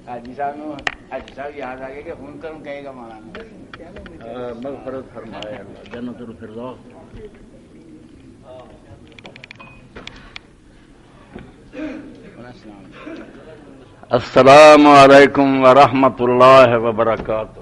حاجی صاحب یاد آ گیا کہ فون کروں کہے گا مولانا مغفرت فرمائے اللہ، جنت الفردوس۔ السلام علیکم ورحمۃ اللہ وبرکاتہ۔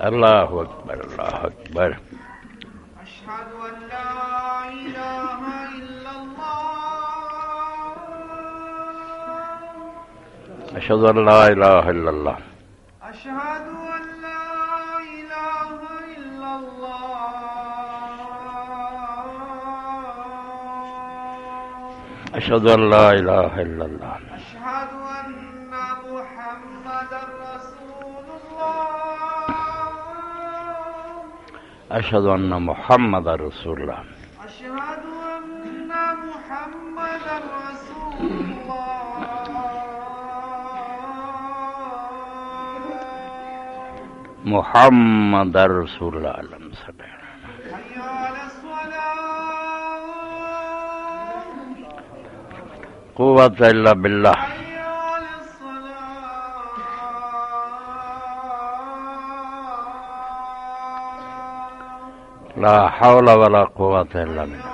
اللہ اکبر اللہ اکبر۔ اشہد ان لا الہ الا اللہ، اشہد ان لا الہ الا اللہ، اشہد ان لا الہ الا اللہ، اشہد ان لا الہ الا اللہ، اشہد ان محمد رسول اللہ، اشہد ان محمد رسول اللہ، اشہد ان محمد رسول اللہ، محمد رسول اللہ علم صلی حی علی الصلاۃ، قوت الا باللہ، حی علی الصلاۃ، لا حول ولا قوت الا باللہ،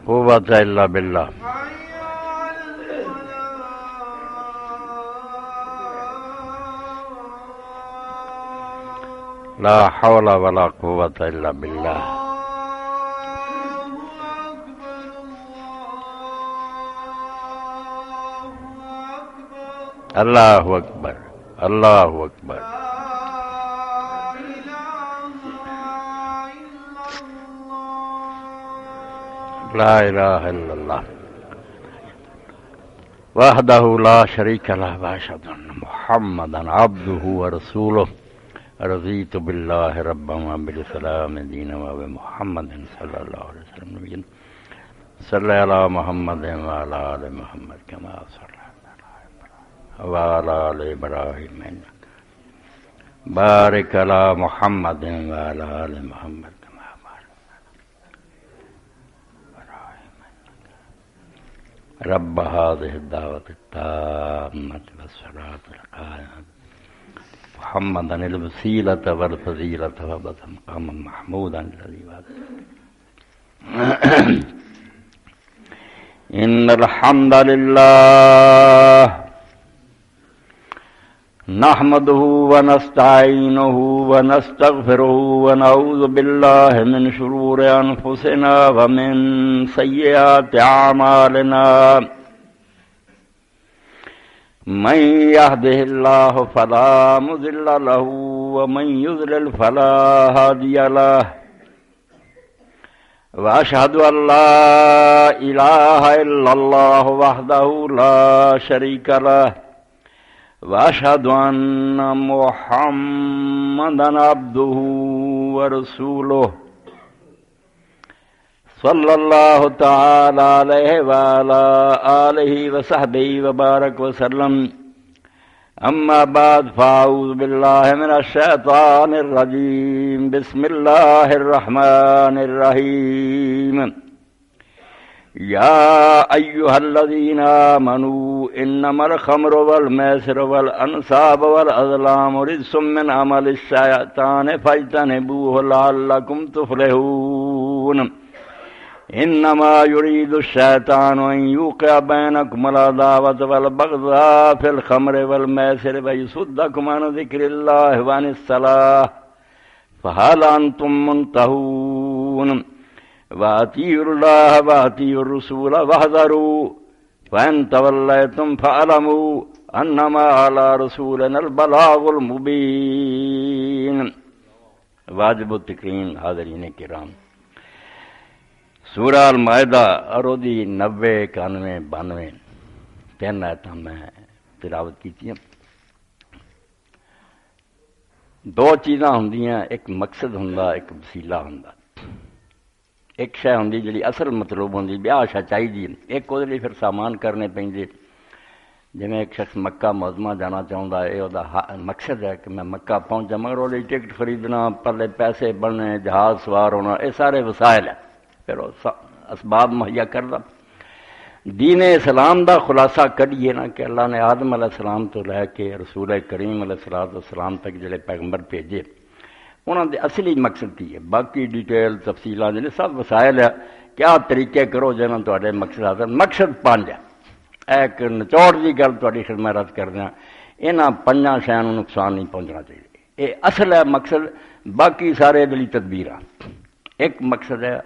قوت الا باللہ، لا حول ولا قوت الا باللہ۔ اللہ اکبر اللہ اکبر۔ لا الہ الا اللہ وحدہ لا شریک لہ واشہد ان محمدا عبدہ ورسولہ۔ رضیت باللہ ربا وبالاسلام دینا وبمحمد صلی اللہ علیہ وسلم نبیا۔ صلی علی محمد وعلی آل محمد کما صلی وعلی آل ابراہیم انک بارک علی محمد وعلی آل محمد کما بارکت رب هذه الدعوة التامة والصلاة القائمة محمدا الوسيلة والفضيلة وبعث مقاما محمودا الذي وعده۔ إن الحمد لله نحمده ونستعينه ونستغفره ونعوذ بالله من شرور أنفسنا ومن سيئات أعمالنا، من يهده الله فلا مضل له ومن يضلل فلا هادي له، وأشهد أن لا إله إلا الله وحده لا شريك له، وأشهد أن محمدا عبده ورسوله، صلى الله تعالى عليه وعلى آله وصحبه وبارك وسلم۔ أما بعد فأعوذ بالله من الشيطان الرجيم، بسم الله الرحمن الرحيم۔ يا أيها الذين آمنوا إنما الخمر والميسر والأنصاب والأزلام رجس من عمل الشيطان فاجتنبوه لعلكم تفلحون۔ إنما يريد الشيطان أن يوقع بينكم العداوة والبغضاء في الخمر والميسر ويصدكم عن ذكر الله وعن الصلاة فهل أنتم منتهون؟ وأطيعوا الله وأطيعوا الرسول واحذروا فَإِن تَوَلَّيْتُمْ فَاعْلَمُوا أَنَّمَا عَلَى رَسُولِنَا الْبَلَاغُ الْمُبِينُ۔ واجب التکریم حاضرین کرام، سورہ المائدہ اور دی 90 91 92 تین آیتاں میں تلاوت کیتی ہیں۔ دو چیزاں ہوندیاں، ایک مقصد ہوندا، ایک وسیلہ ہوندا۔ ایک شے ہوندی جڑی اصل مطلوب ہوندی، بیاہ شے چاہیے، ایک وہ لیے پھر سامان کرنے پیندے۔ جویں ایک شخص مکہ معظمہ جانا چاہتا ہے، یہ مقصد ہے کہ میں مکہ پہنچا، مگر وہ ٹکٹ خریدنا، پلے پیسے بننے، جہاز سوار ہونا، یہ سارے وسائل ہیں، پھر وہ اسباب مہیا کرنا۔ دین اسلام دا خلاصہ کڈیے نا کہ اللہ نے آدم علیہ السلام تو لے کے رسول کریم علیہ السلام تک جڑے پیغمبر بھیجے، انہوں دے اصلی مقصد کی ہے، باقی ڈیٹیل تفصیلات جڑے سب وسائل ہے، کیا طریقے کرو جنہاں تواڈے مقصد حاصل۔ مقصد پانچ ہے، ایک نچوڑ کی گل تاری خدمت رد کردیا، یہاں پنجاں شیاں نوں نقصان نہیں پہنچنا چاہیے، یہ اصل ہے مقصد، باقی سارے دلی تدبیر۔ ایک مقصد ہے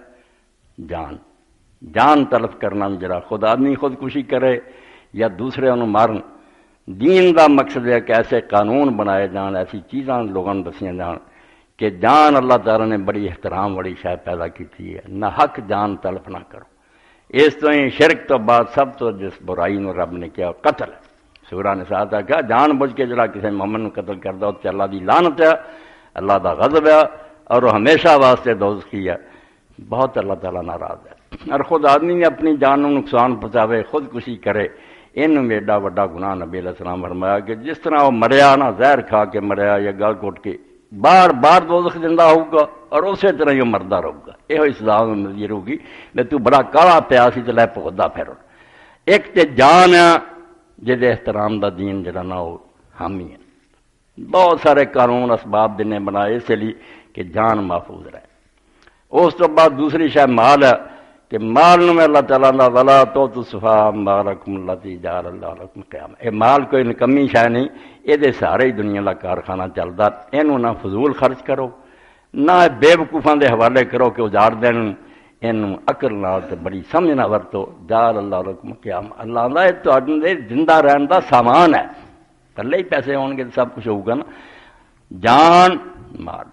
جان تلف کرنا، جرا خود آدمی خودکشی کرے یا دوسرے انہوں مارن۔ دین دا مقصد ہے کہ ایسے قانون بنائے جان، ایسی چیزاں لوگوں دسیاں جان کہ جان اللہ تعالیٰ نے بڑی احترام والی شے پیدا کی ہے، نہ حق جان تلف نہ کرو۔ اس تو ہی شرک تو بعد سب تو جس برائی نو رب نے کیا قتل ہے۔ سورہ نساء نے کہا جان بوجھ کے جڑا کسی مومن نو قتل کردا تے اللہ دی لعنت ہے، اللہ دا غضب ہے، اور وہ ہمیشہ واسطے دوزخی ہے، بہت اللہ تعالیٰ ناراض ہے۔ اور خود آدمی نے اپنی جان نو نقصان پہنچاوے، خودکشی کرے، اینوں ایڈا وڈا گناہ نبی علیہ السلام فرمایا کہ جس طرح وہ مریا نا، زہر کھا کے مریا یا گل گھٹ کے، بار بار دوزخ زندہ ہوگا اور اسی طرح ہی مردہ رہے گا۔ یہ سزا نظیر ہوگی میں تو بڑا کالا پیا سی تے لے پھگدا پھر۔ ایک تے جان ہے جہد احترام دا دین جڑا نا وہ حامی ہے۔ بہت سارے قانون اسباب دینے بنائے اس لیے کہ جان محفوظ رہے۔ اس تو بعد دوسری شے مال ہے کہ مال میں اللہ تعالیٰ نے ولا تؤتوا السفهاء أموالكم التي جعل الله لكم قياما، یہ مال کوئی نکمی شے نہیں، یہ سارے ہی دنیا کا کارخانہ چلتا، یہ نہ فضول خرچ کرو، نہ بے وقوفاں دے حوالے کرو کہ اجاڑ دین، اینوں عقل نال تے بڑی سمجھ نہ ورتو۔ جعل الله لكم قياما، اللہ دا یہ تہاڈے زندہ رہن دا سامان ہے، کلے ہی پیسے ہون گے سب کچھ ہوگا نا۔ جان مال،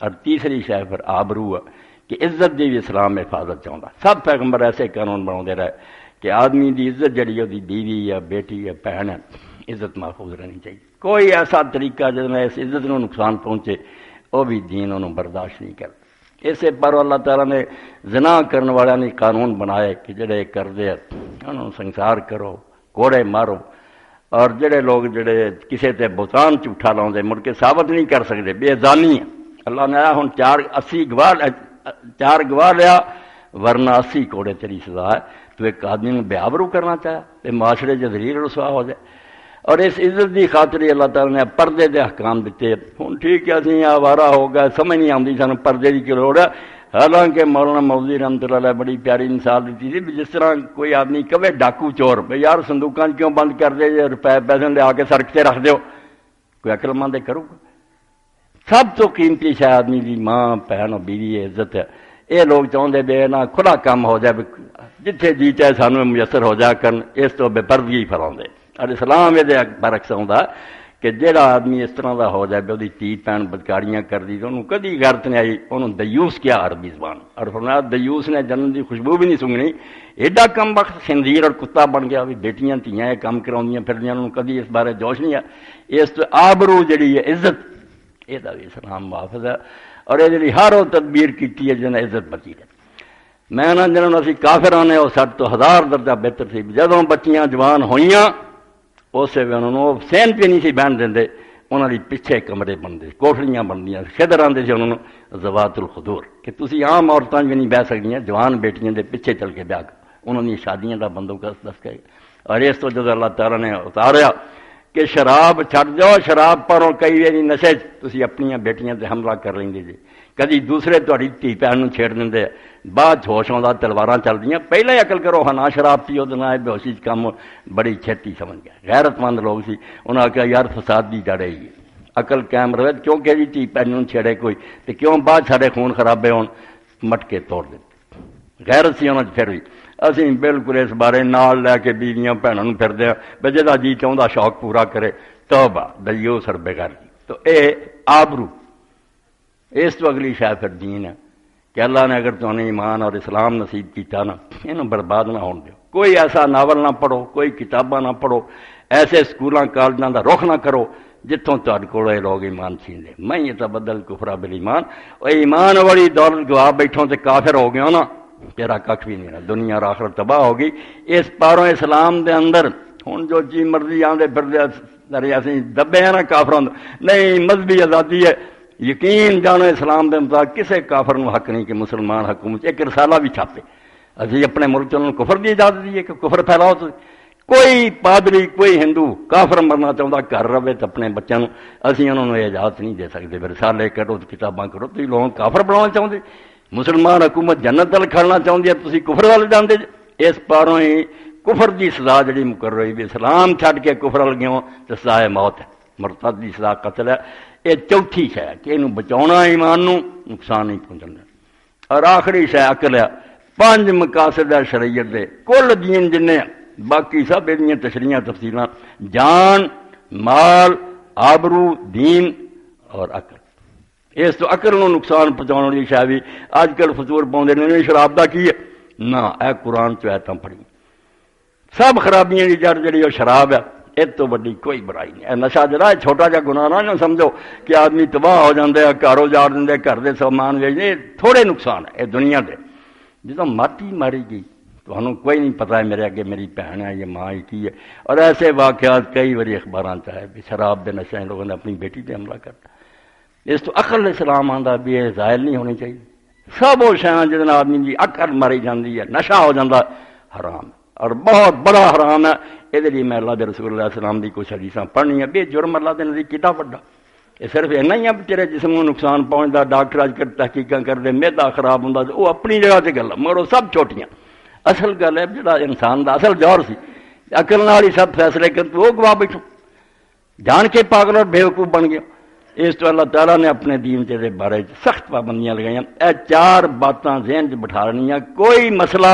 اور تیسری شے پھر آبرو ہے کہ عزت دی بھی اسلام حفاظت چاہتا۔ سب پیغمبر ایسے قانون بنا رہے کہ آدمی دی عزت جڑی ہوتی بیوی یا بیٹی یا بہن ہے، عزت محفوظ رہنی چاہیے۔ کوئی ایسا طریقہ جس میں اس عزت نو نقصان پہنچے وہ بھی دین انہوں برداشت نہیں کرتا۔ اسے پر اللہ تعالیٰ نے زنا کرنے والوں نے قانون بنائے کہ جڑے کردے انہوں سنسار کرو، کوڑے مارو، اور جڑے لوگ جڑے کسی تے بہتان جھوٹا لاؤندے مڑ کے ثابت نہیں کر سکتے، بے زانی ہے۔ اللہ نے آیا ہن 4 گواہ لیا ورنہ 80 کوڑے تیری سزا ہے۔ تو ایک آدمی نے بے آبرو کرنا چاہا تو معاشرے جو ذلیل رسوا ہو جائے۔ اور اس عزت دی خاطر اللہ تعالیٰ نے پردے دے احکام دیتے۔ ہن ٹھیک ہے اسی آوارہ ہو گئے، سمجھ نہیں آتی سانو پردے کی لوڑ ہے، حالانکہ مولانا مودودی رحمۃ اللہ علیہ بڑی پیاری مثال دیتی تھی بھی جس طرح کوئی آدمی کہے ڈاکو چور بھائی یار صندوقاں کیوں بند کر دے، روپے پیسے لے آ کے سڑک تے رکھ دیو، کوئی عقل مند کرو گا؟ سب تو قیمتی شاید آدمی کی ماں بہن اور بیوی عزت ہے۔ یہ لوگ چاہتے بے نہ کھلا کام ہو جائے، جتھے جی چاہے سانو میسر ہو جا کر، اس تو بے پردگی پھیلاؤ۔ اور اسلام یہ برعکس آتا کہ جہاں آدمی اس طرح کا ہو جائے وہ تھی بہن بدکاریاں کر دی تو انہوں کدی غیرت نہیں آئی، انہوں دیوس کیا عربی زبان، اور فرمایا دیوس نے جنت کی خوشبو بھی نہیں سنگنی، ایڈا کم وقت خنزیر اور کتا بن گیا بھی بیٹیاں تھیاں یہ کام کراؤندیاں پھردیاں، انہوں کدی اس بارے جوش نہیں ہے۔ اس تو آبرو جڑی ہے عزت، یہ بھی اسلام محافظ ہے، اور یہ جی ہر وہ تدبیر کی ہے جنہیں عزت بچی ہے۔ میں نہ جنہوں اسی کافر آنے وہ سٹ تو 1000 درجہ بہتر سی، جدوں بچیاں جوان ہوئیاں اسے بھی انہوں نے سین پہ نہیں سی بہن دے، انہوں نے پیچھے کمرے بنتے، کوٹھڑیاں بنتی، خدر آتے سے انہوں نے زوات الخدور کہ تسی عام عورتیں بھی نہیں بہ سکتی، جوان بیٹیاں دے پیچھے چل کے بیاہ انہوں نے شادیاں کا بندوبست دس کے۔ اور اس تو جب اللہ تعالیٰ نے اتاریا کہ شراب چھڈ جاؤ، شراب پروں کئی واری نشے تسی اپنی بیٹیاں تے حملہ کر لیں جی، کدی دوسرے تہاڈی دھی بہن چھیڑ دیں، بعد ہوش آਉਂਦਾ تلواراں چلدیاں، پہلے ہی عقل کرو، نہ شراب پیو تو نہ بے ہوشی کام، بڑی چھتی سمجھ گیا۔ غیرت مند لوگ سی، انہوں نے کہا یار فساد دی جڑ ہے، عقل قائم رہے، کیوں کہ جی دھی بہن چھیڑے کوئی تو کیوں بعد سارے خون خرابے ہون، مٹکے توڑ دیتے۔ غیرت سی انہوں نے پھر بھی، ਅਸੀਂ ਬਿਲਕੁਲ ਇਸ ਬਾਰੇ ਨਾਲ ਲੈ ਕੇ ਬੀਵੀਆਂ ਭੈਣਾਂ ਨੂੰ ਫਿਰਦੇ ਹਾਂ ਵੀ ਜਿਹਦਾ ਜੀ ਚਾਹੁੰਦਾ ਸ਼ੌਕ ਪੂਰਾ ਕਰੇ ਤੌਬਾ ਦਈਓ ਸਰਬੇਗਰ ਜੀ। تو اے آبرو اس تو اگلی شاہ پھر دین ہے کہ اللہ نے اگر تو نے ایمان اور اسلام نصیب کیتا نا انہوں برباد نہ ہون دیو۔ کوئی ایسا ناول نہ پڑھو، کوئی کتاباں نہ پڑھو، ایسے سکولاں کالجاں دا رخ نہ کرو جتوں تہاڈے کول اے لوگ ایمان چھین لے۔ میں یہ تبدل کفر بالایمان، او ایمان والی دولت گوا بیٹھوں تے کافر ہو گیا نا تیرا کھ بھی نہیں رہا، دنیا اور آخرت تباہ ہوگی۔ اس پاروں اسلام دے اندر ہن جو جی مرضی آندے پھردے اسی دبے ہیں نا کافروں نہیں، مذہبی آزادی ہے، یقین جانو اسلام دے مطابق کسے کافر نو حق نہیں کہ مسلمان حکومت ایک رسالہ بھی چھاپے۔ ابھی اپنے ملک چ کفر دی اجازت دیے کہ کفر پھیلاؤ۔ تو کوئی پادری کوئی ہندو کافر مرنا چاہتا گھر رہے تو اپنے بچوں اسی انہوں نے اجازت نہیں دے سکتے، رسالے کرو کتاباں کرو۔ تھی لوگ کافر بنانا چاہتے، مسلمان حکومت جنت ول کھڑنا چاہتی ہے، تھی کفر والے جانتے۔ اس پاروں ہی کفر دی سزا جڑی مقرر ہوئی بھی اسلام چھڈ کے کفر ول گئے تو سزا موت ہے، مرتد دی سزا قتل ہے۔ یہ چوتھی شے ہے کہ یہ بچاؤنا ایمان نو نقصان نہیں پہنچنا۔ اور آخری شے عقل ہے۔ 5 مقاصد ہے شریعت دے، کل دین جن باقی سب یہ تشریحاں تفصیلاں، جان، مال، آبرو، دین اور عقل۔ اس تو عقل نو نقصان پہنچاؤ والی شے بھی اج کل فطور پاؤندے نے۔ شراب دا کی ہے نہ، اے قرآن چ آیتاں پڑھی سب خرابیاں کی جڑ جڑی وہ شراب ہے، اس تو بڑی کوئی برائی نہیں۔ نشہ جڑا چھوٹا جا گناہ نہ سمجھو کہ آدمی تباہ ہو جاندے، گھر اجاڑ دے، گھر دے سامان ویچنے، تھوڑے نقصان ہے یہ دنیا دے۔ جدوں ماٹی ماری گئی تمہیں کوئی نہیں پتا ہے میرے اگے میری بہن ہے، یہ ماں ہی کی ہے۔ اور ایسے واقعات کئی باری اخباراں چاہے بھی شراب دے نشے لوگوں نے اپنی بیٹی پہ حملہ کرتا۔ اس تو عقل اسلام آندا بھی یہ ظاہر نہیں ہونی چاہیے۔ سب وہ شیاں جہاں آدمی کی عقل ماری جاتی ہے، نشہ ہو جاتا، حرام ہے اور بہت بڑا حرام ہے۔ یہ لیے میں اللہ کے رسول اللہ السلام کی کچھ حدیثاں پڑھنی ہے بھی جرم اللہ کے نزدیک کتنا بڑا۔ یہ صرف اینا ہی ہے تیرے جسم کو نقصان پہنچتا، ڈاکٹر اج کل تحقیقاں کرتے میدا خراب ہوں، وہ اپنی جگہ سے گل ہے مگر وہ سب چھوٹیاں۔ اصل گل ہے جڑا انسان کا اصل دور سی عقل نال ہی سب فیصلے کر، وہ گوا بیٹھو جان کے پاگل اور بیوقوف بن گیا۔ اس تو اللہ تعالیٰ نے اپنے دین کے بارے سخت پابندیاں لگائیاں۔ اے 4 باتاں ذہن چ بٹھا لینیاں، کوئی مسئلہ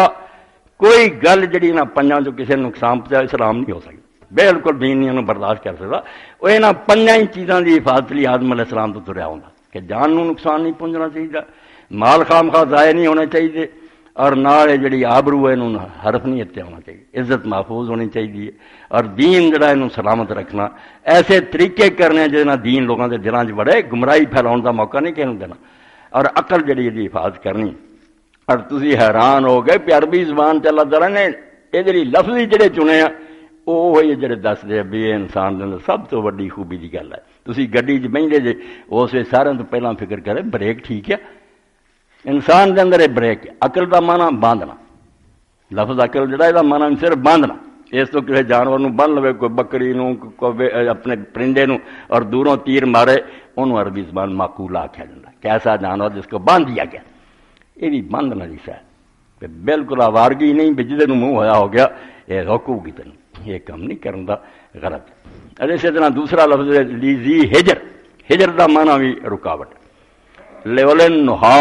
کوئی گل جڑی نہ پنجاں جو کسی نقصان پہنچا اسلام نہیں ہو سکتی، بالکل دین نہیں انہوں برداشت کر سکتا۔ وہ یہاں 5 چیزاں کی حفاظت لیے آدم علیہ السلام تو تریا ہوں کہ جان نو نقصان نہیں پہنچنا چاہیے، مال خام خواہ ضائع نہیں ہونا چاہیے، اور نال جڑی آبرو ہے انہوں حرف نہیں اتنے ہونا چاہیے، عزت محفوظ ہونی چاہیے، اور دین جڑا انہوں سلامت رکھنا، ایسے طریقے کرنے جہاں دین لوگوں کے دلوں بڑے گمراہی پھیلاؤ کا موقع نہیں کہوں دینا، اور عقل جڑی یہ حفاظت کرنی۔ اور تسی حیران ہو گئے کہ عربی زبان سے اللہ تعالیٰ نے یہ جڑی لفظ جڑے چنے ہیں وہ جڑے دس دے بھی انسان کے اندر سب تو وڈی خوبی کی گل ہے۔ تسی گڈی چ بہندے جے اس ویلے سارے تو پہلے فکر کرے بریک ٹھیک ہے، انسان کے اندر یہ بریک ہے۔ عقل کا مانا باندھنا، لفظ عقل جڑا یہ مانا صرف باندھنا۔ اس تو کسی جانور نو بن لوے، کوئی بکری نو، کوئی اپنے پرندے نو، اور دوروں تیر مارے، انہوں عربی زبان معقول آکھیا جاتا ہے کہ ایسا جانور جس کو باندھ دیا گیا۔ یہ بھی باندھنا جیسا ہے کہ بالکل آوارگی نہیں بھی جہد منہ ہوا ہو گیا یہ روکو گی تین، یہ کام نہیں کرنے کا غلط ہے۔ اسی طرح دوسرا لفظ ہے لیزی ہجر، ہجر کا مانا بھی رکاوٹ، لیولن نہا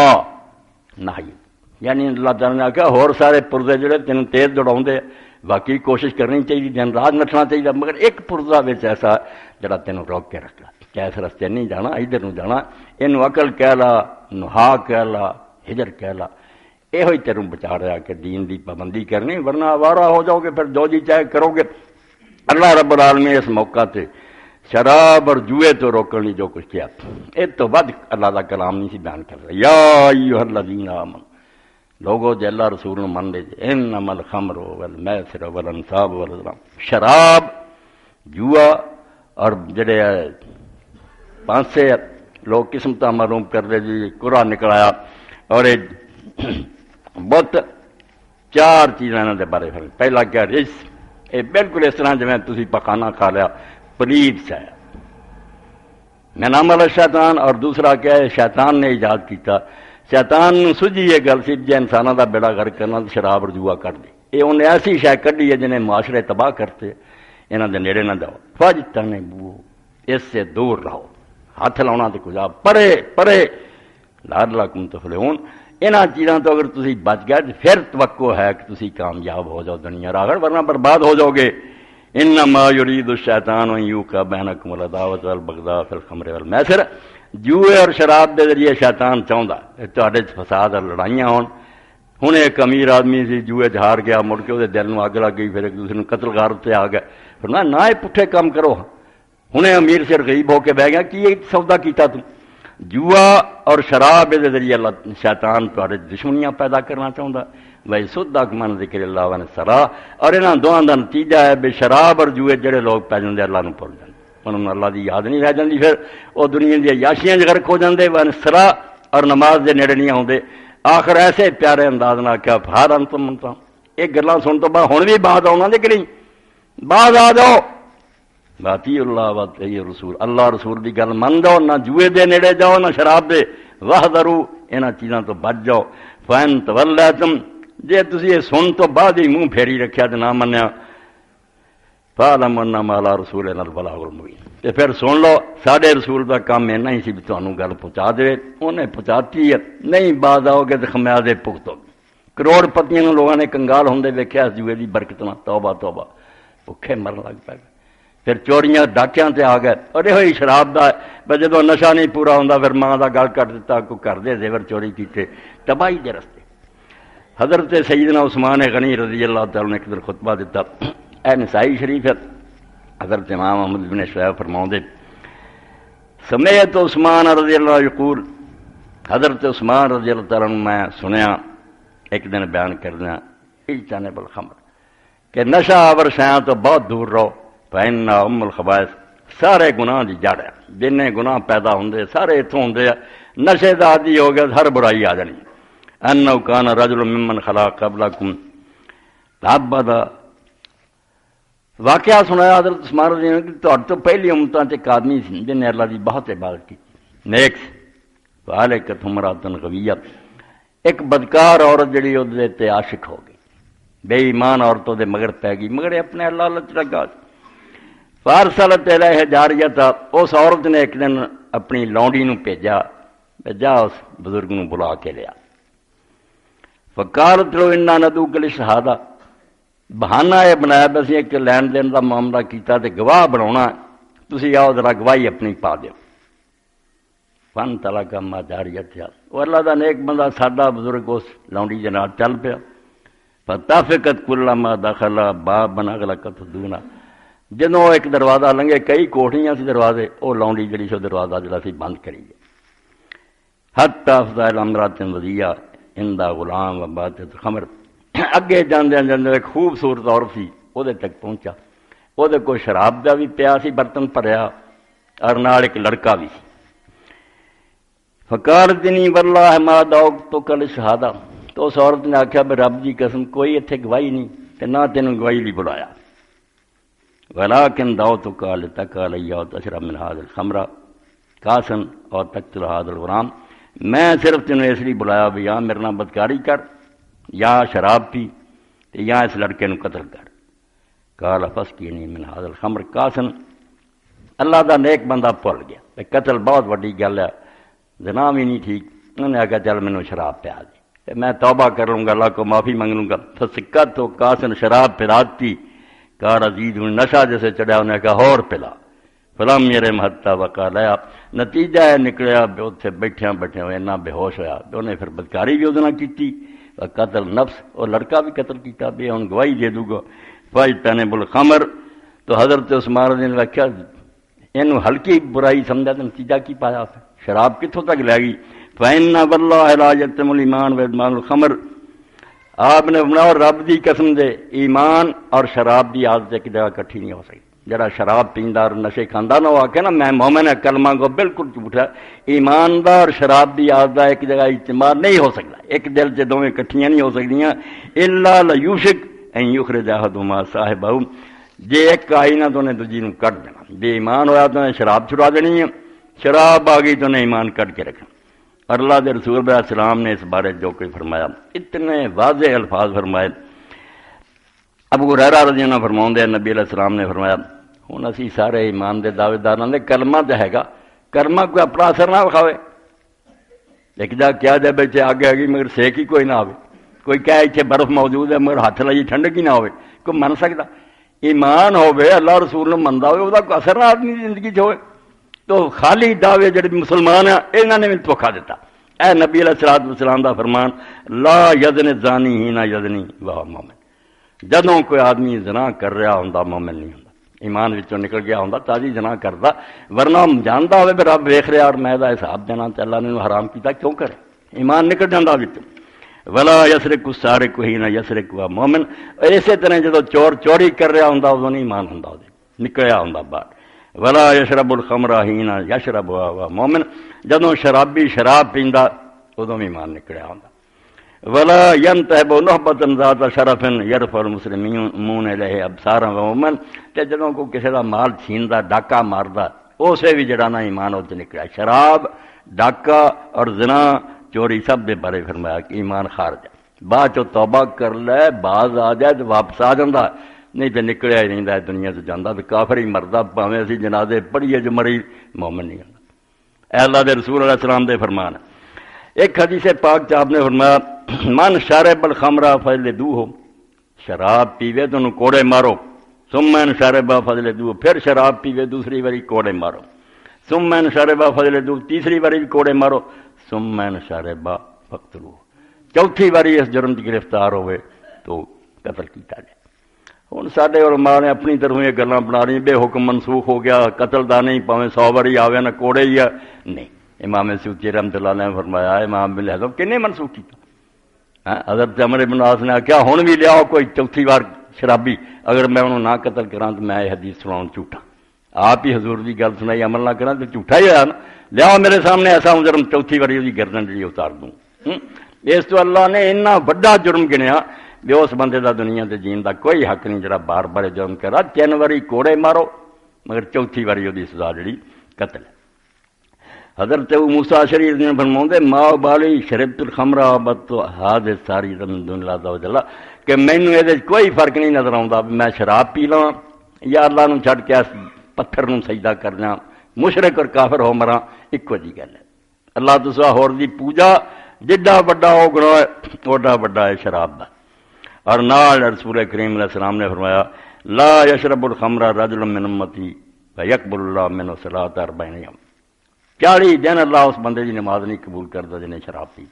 نہائی، یعنی اللہ تعالیٰ نے آخیا ہور سارے پرزے جڑے تین تیز دوڑاؤندے، باقی کوشش کرنی چاہیے، دن رات نٹنا چاہیے، مگر ایک پرزا ایسا جڑا تینوں روک کے رکھا کہ اس رستے نہیں جانا، ادھر نو جانا، یہ عقل کہہ لا، نہا کہہ لا، ہجر کہہ لا۔ یہ تیروں بچا رہا کہ دین دی پابندی کرنی، ورنہ آوارہ ہو جاؤ گے، پھر جو جی چاہے کرو گے۔ اللہ رب العالمین اس موقع تے شراب اور جوئے تو روکنے لی جو کچھ کیا، اس تو بعد اللہ کا کلام نہیں سی بیان کر رہا۔ یا ایھا الذین آمنوا، لوگوں جے اللہ رسول نو من دے جے، انما الخمر والمیسر والانصاب والازلام، شراب، جوا اور جڑے 5 لوگ قسم تا معلوم کر دے جی قرآن نکلایا، اور بت 4 چیزاں انہاں دے بارے فرق۔ پہلا کیا رجس، یہ بالکل اس طرح جویں تسی پکانا کھا لیا، پلید سا ہے، میں نام والا شیطان۔ اور دوسرا کیا ہے شیطان نے ایجاد کیتا، شیطان سجی یہ گل سی جے انسانوں کا بیڑا غرق کرنا تو شراب اور جوا کر دی، یہ انہیں ایسی شے کڈی ہے جنہیں معاشرے تباہ کرتے، انہاں دے نیڑے نہ جاؤ، فاجتنبوہ، اس سے دور رہو، ہاتھ لاؤنا تو کچھ پرے پرے، لعلکم تفلحون۔ انہاں چیزاں تو اگر تسی بچ گئے تو پھر توقع ہے کہ تسی کامیاب ہو جاؤ دنیا راغڑ، ورنہ برباد ہو جاؤ گے۔ انما یرید الشیطان ان یوقع بینکم العداوۃ والبغضاء فی الخمر والمیسر، جوئے اور شراب دے ذریعے شیطان چاہندا ہے تہاڈے وچ فساد اور لڑائیاں ہون۔ ہن ایک امیر آدمی سی جوئے چ ہار گیا، مڑ کے وہ دل نو اگ لگ گئی، پھر ایک دوسرے نو قتل غارت تے آ گئے۔ فرمایا نہ یہ پٹھے کام کرو، ہن امیر سے غریب ہو کے بہ گیا، کی یہ سودا کیتا تو؟ جوا اور شراب دے ذریعے اللہ شیطان تہاڈے دشمنیاں پیدا کرنا چاہندا، بھائی صدق من ذکر اللہ ون سرا، اور انہاں دوہاں دا نتیجہ ہے بے شراب اور جوئے جڑے لوگ پی جاندے اللہ نو بھول جاندے، انہاں نوں اللہ دی یاد نہیں رہ جاندی، پھر وہ دنیا دی عیاشیاں وچ غرق ہو جاندے، ون سرا اور نماز دے نیڑے نہیں آوندے۔ آخر ایسے پیارے انداز نال کیا بھار انتم انتم، یہ گلاں سن تو بعد ہن بھی بعد آنا دے کہ نہیں، بعد آ جاؤ، باتی اللہ باتی رسول، اللہ رسول دی گل من جاؤ، نہ جوئے دے نیڑے جاؤ نہ شراب دے، واحذروا انہاں چیزاں تو بچ جاؤ۔ فین تولیتم، جے تسی یہ سن تو بعد ہی منہ پھیری رکھیا تے نہ منیا، فاعلموا انما علی رسولنا البلاغ المبین، تے پھر سن لو ساڈے رسول دا کام اینا ہی سی بھی تانوں گل پہنچا دے، انہیں پہنچاتی ہے، نہیں بعد آؤ گے تے خمیازے بھگتو گے۔ کروڑ پتیاں نوں لوگاں نے کنگال ہوندے ویکھیا اس جوئے دی برکت نال، توبہ توبہ، بھکھے مرن لگ پے، پھر چوریاں ڈاکیاں تے آ گئے، اور یہ ہوئی شراب دا ہے، جدوں نشہ نہیں پورا ہوندا پھر ماں دا گل کٹ دتا، کوئی گھر دے زیور چوری کیتے، تباہی دے رستے۔ حضرت سیدنا عثمان غنی رضی اللہ تعالیٰ نے ایک دن خطبہ دیتا، اے نسائی شریف ہے، حضرت امام احمد بن شعیب فرماؤندے، سمیعت عثمان رضی اللہ یقول، حضرت عثمان رضی اللہ تعالیٰ عنہ میں سنیا ایک دن بیان کردیا، اجتنب الخمر، کہ نشہ آور شیاں تو بہت دور رہو، فإن ام الخبائث، سارے گناہ دی جڑ ہے، جن گناہ پیدا ہوندے سارے اتوں ہوندے ہیں، نشے دا عادی ہو گیا ہر برائی آ جانی۔ انہ کان رجل ممن خلا قبلکم تعبد، واقعہ سنایا حضرت عثمان رضی اللہ عنہ کہ تہاڈے تو پہلی امتاں چ ایک آدمی سی جن نے اللہ دی بہت عبادت کی، نیک سی، فالکت امرأۃ غویہ، ایک بدکار عورت جڑی اودے تے عاشق ہو گئی، بے ایمان عورتوں دے مگر پہ گئی، مگر اپنے اللہ لچ لگا۔ فارسلت الیہ جاریۃ، اس عورت نے ایک دن اپنی لونڈی نو بھیجا، جا اس بزرگ نو بلا کے لیا، فقالت لو انا ندعوک للشہادہ، بہانہ یہ بنایا بس ایک لین دین کا معاملہ کیتا تے گواہ بناونا، تسی آؤ ذرا گواہی اپنی پا دیو۔ فن تلا کا ما جاریت، وہ اللہ دا نیک بندہ ساڈا بزرگ اس لونڈی دے نال چل پیا، فتافقت کل ما دخل باب اغلقت دونا، جدوں ایک دروازہ لنگے، کئی کوٹھیاں سی دروازے، وہ لونڈی جڑی سو دروازہ جڑا سی بند کری گئی، حتی افضا الامرات وضیہ اندا غلام و باتت خمر، اگے جاندے جاندے ایک خوبصورت عورت سی وہ تک پہنچا، وہ کوئی شراب دا بھی پیا سی برتن بھریا، اور نال ایک لڑکا بھی سی۔ فقالتنی واللہ ما دعوتک للشہادہ، تو اس عورت نے آخیا بے رب دی قسم کوئی اتنے گواہی نہیں تے نہ تینوں گواہی لی بلایا، ولکن دعوتک لتک علیہ وتشرب من ھذا الخمر کاسن اور تقتل ھذا الغلام، میں صرف تینوں اس لیے بلایا بھی یا میرے نال بدکاری کر، یا شراب پی، یا اس لڑکے نو قتل کر۔ قال فاسقینی من ھذا الخمر کاسن، اللہ دا نیک بندہ بھول گیا کہ قتل بہت وڈی گل ہے، زنا بھی نہیں ٹھیک، انہوں نے آخیا چل مینوں شراب پیا دے، میں توبہ کر لوں گا، اللہ کو معافی مانگ لوں گا۔ فسکت تو کاسن، شراب پلاتی، کار عزیز نشہ جیسے چڑھا، انہیں کہا اور پلا، فلم میرے محتا وقا لیا، نتیجہ ہے نکلیا اتنے بیٹھیاں ہوئے اتنا بے ہوش ہوا، انہیں پھر بدکاری بھی ادھر کی، قتل نفس، اور لڑکا بھی قتل کیتا، بھی ہوں گواہی دے دوں گا۔ فاجتنب الخمر، تو حضرت عثمان رضی اللہ عنہ کیا انہوں ہلکی برائی سمجھا تو نتیجہ کی پایا، شراب کتوں تک لے گئی۔ فإن واللہ لا یتم الایمان وادمان الخمر، آپ نے بناؤ رب دی قسم دے، ایمان اور شراب دی عادت ایک جگہ کٹھی نہیں ہو سکتی۔ جڑا شراب پیندا اور نشے کھاندا نہ، وہ آکھے نا میں مومن ہے، کلمہ کو بالکل جھوٹ ہے، ایماندار اور شراب دی عادت ایک جگہ اجتماع نہیں ہو سکتا، ایک دل سے دونوں کٹھیاں نہیں ہو سکدیاں۔ الا لیوشک ان یخرج احدہما صاحبہ، جے ایک آئی نہ تو نے دوجی نو کٹ دینا، بے ایمان ہویا تو نے شراب چھڑا دینی ہے، شراب آ گئی تو نے ایمان کٹ کے رکھنا۔ اور اللہ دے رسول علیہ السلام نے اس بارے جو کوئی فرمایا، اتنے واضح الفاظ فرمائے۔ ابو ہریرہ رضی اللہ عنہ فرماؤندے نبی علیہ السلام نے فرمایا، ہن اسی سارے ایمان دے دعوے داراں دے کلمہ تے ہے گا، کلمہ کوئی اپنا اثر نہ وکھاوے، ایک جا کیا جائے بیٹھے آگے آگے مگر سیک ہی کوئی نہ آئے، کوئی کہے اتنے برف موجود ہے مگر ہاتھ لائی ٹھنڈک ہی نہ ہوئے، کوئی من سکتا؟ ایمان ہوئے اللہ رسول نے منتا ہوئے وہ اثر نہ آدمی زندگی چ ہوئے۔ تو خالی دعوے جڑے مسلمان ہیں انہوں نے بھی دھوکھا دیتا۔ اے نبی علیہ الصلوۃ والسلام دا فرمان لا یزن زانی ہی نہ یزنی واہ مومن، جدوں کوئی آدمی زنا کر رہا ہوندا مومن نہیں ہوندا، ایمان وچوں نکل گیا ہوندا تازی زنا کردا، ورنہ جاندا ہوئے بھی رب ویکھ رہا اور میں دا حساب دینا تے اللہ نے حرام کیتا کیوں کرے، ایمان نکل جاندا وچوں۔ ولا یسرق السارق حین یسرق واہ مومن، اور اسی طرح جدوں چور چوری کر رہا ہوندا اودوں نہیں ایمان ہوندا اودے نکلیا ہوندا باہر۔ ولا یشرب الخمر حین یشرب واہ مومن، جدوں شرابی شراب پیندا ادوں بھی ایمان نکلیا ہوندا۔ ولا ينتهب نهبة ذات شرف يرفع المسلمون الیہ ابصارا ومن، تے جدوں کو کسی دا مال چھیندا ڈاکا ماردا اسے بھی جڑا نا ایمان تے نکلیا۔ شراب ڈاکا اور زنا چوری سب دے بارے فرمایا کہ ایمان خارج ہے، بعد چ توبہ کر لے باز آ جائے تو واپس آ جاندا، نہیں تے نکلیا ہی رہندا دنیا تو جاندا تے کافر ہی مردا، بھاویں اسی جنازے پڑھیے جو مری مومن نہیں ہوندا۔ اے اللہ دے رسول علیہ السلام دے فرمان۔ ایک حدیث پاک چ آپ نے فرمایا من شارب الخمر فجلدوہ، شراب پیوے تو انہوں کوڑے مارو، ثم من شارب فجلدوہ، پھر شراب پیوے دوسری باری کوڑے مارو، ثم من شارب فجلدوہ، تیسری باری بھی کوڑے مارو، ثم من شارب فقتلوہ، چوتھی باری اس جرم کی گرفتار ہوئے تو قتل کیتا جائے۔ ہن ساڈے علماء نے اپنی طرف یہ گلاں بنا رہی بے حکم منسوخ ہو گیا، قتل دا نہیں، پاویں 100 باری آوے نہ کوڑے ہی ہے، نہیں۔ امام سیوطی رحمۃ اللہ نے فرمایا، امام بن حزم کنے منسوخ کیتا؟ حضرت عمر بن عاص نے کیا ہن بھی لیاؤ کوئی چوتھی بار شرابی، اگر میں انہوں نہ قتل کراں تو میں یہ حدیث سناؤں جھوٹا، آپ ہی حضور کی گل سنائی عمل نہ کراں تو جھوٹا ہی ہوا نا، لیاؤ میرے سامنے ایسا جرم چوتھی باری وہ گردن جی اتار دوں۔ اس تو اللہ نے اتنا بڑا جرم گنیا بھی اس بندے دا دنیا تے جین دا کوئی حق نہیں جڑا بار بار جرم کرا، 3 باری کوڑے مارو مگر چوتھی باری وہ سزا جڑی قتل ہے۔ حضرت موسیٰ شریف نے فرماؤں ما بالی شربت الخمر وعبدت هذه ساری من دون اللہ عز وجل، کہ مینوں یہ کوئی فرق نہیں نظر آتا میں شراب پی لواں یا اللہ نو چھڈ کے پتھر نو سجدہ کرنا، مشرک اور کافر ہو مراں ایکو جی گل ہے۔ اللہ تو سوا ہور دی پوجا جڈا بڑا ہو گناہ ہے اوڈا بڑا ہے شراب دا۔ اور نال رسول کریم علیہ السلام نے فرمایا لا یشرب الخمر رجل من امتی فیقبل اللہ منہ صلاۃ 40 یوم، 40 دن اللہ اس بندے کی نماز نہیں قبول کرتا جنہیں شراب پی،